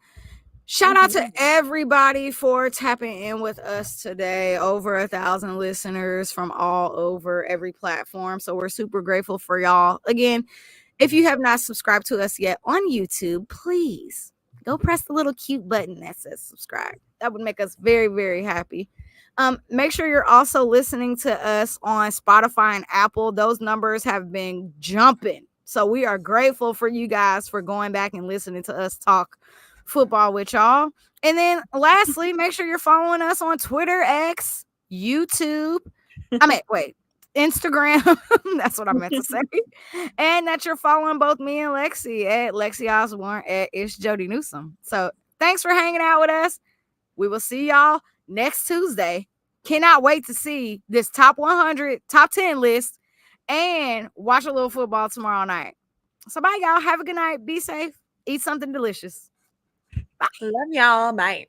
Shout out to everybody for tapping in with us today. Over 1,000 listeners from all over every platform. So we're super grateful for y'all. Again, if you have not subscribed to us yet on YouTube, please go press the little cute button that says subscribe. That would make us very, very happy. Make sure you're also listening to us on Spotify and Apple. Those numbers have been jumping. So we are grateful for you guys for going back and listening to us talk football with y'all. And then lastly, make sure you're following us on Twitter, X, YouTube. Instagram. That's what I meant to say. And that you're following both me and Lexi at Lexi Osborne at It's Jodi Newsome. So thanks for hanging out with us. We will see y'all next Tuesday. Cannot wait to see this top 100, top 10 list and watch a little football tomorrow night. So bye, y'all. Have a good night. Be safe. Eat something delicious. Bye. Love y'all. Bye.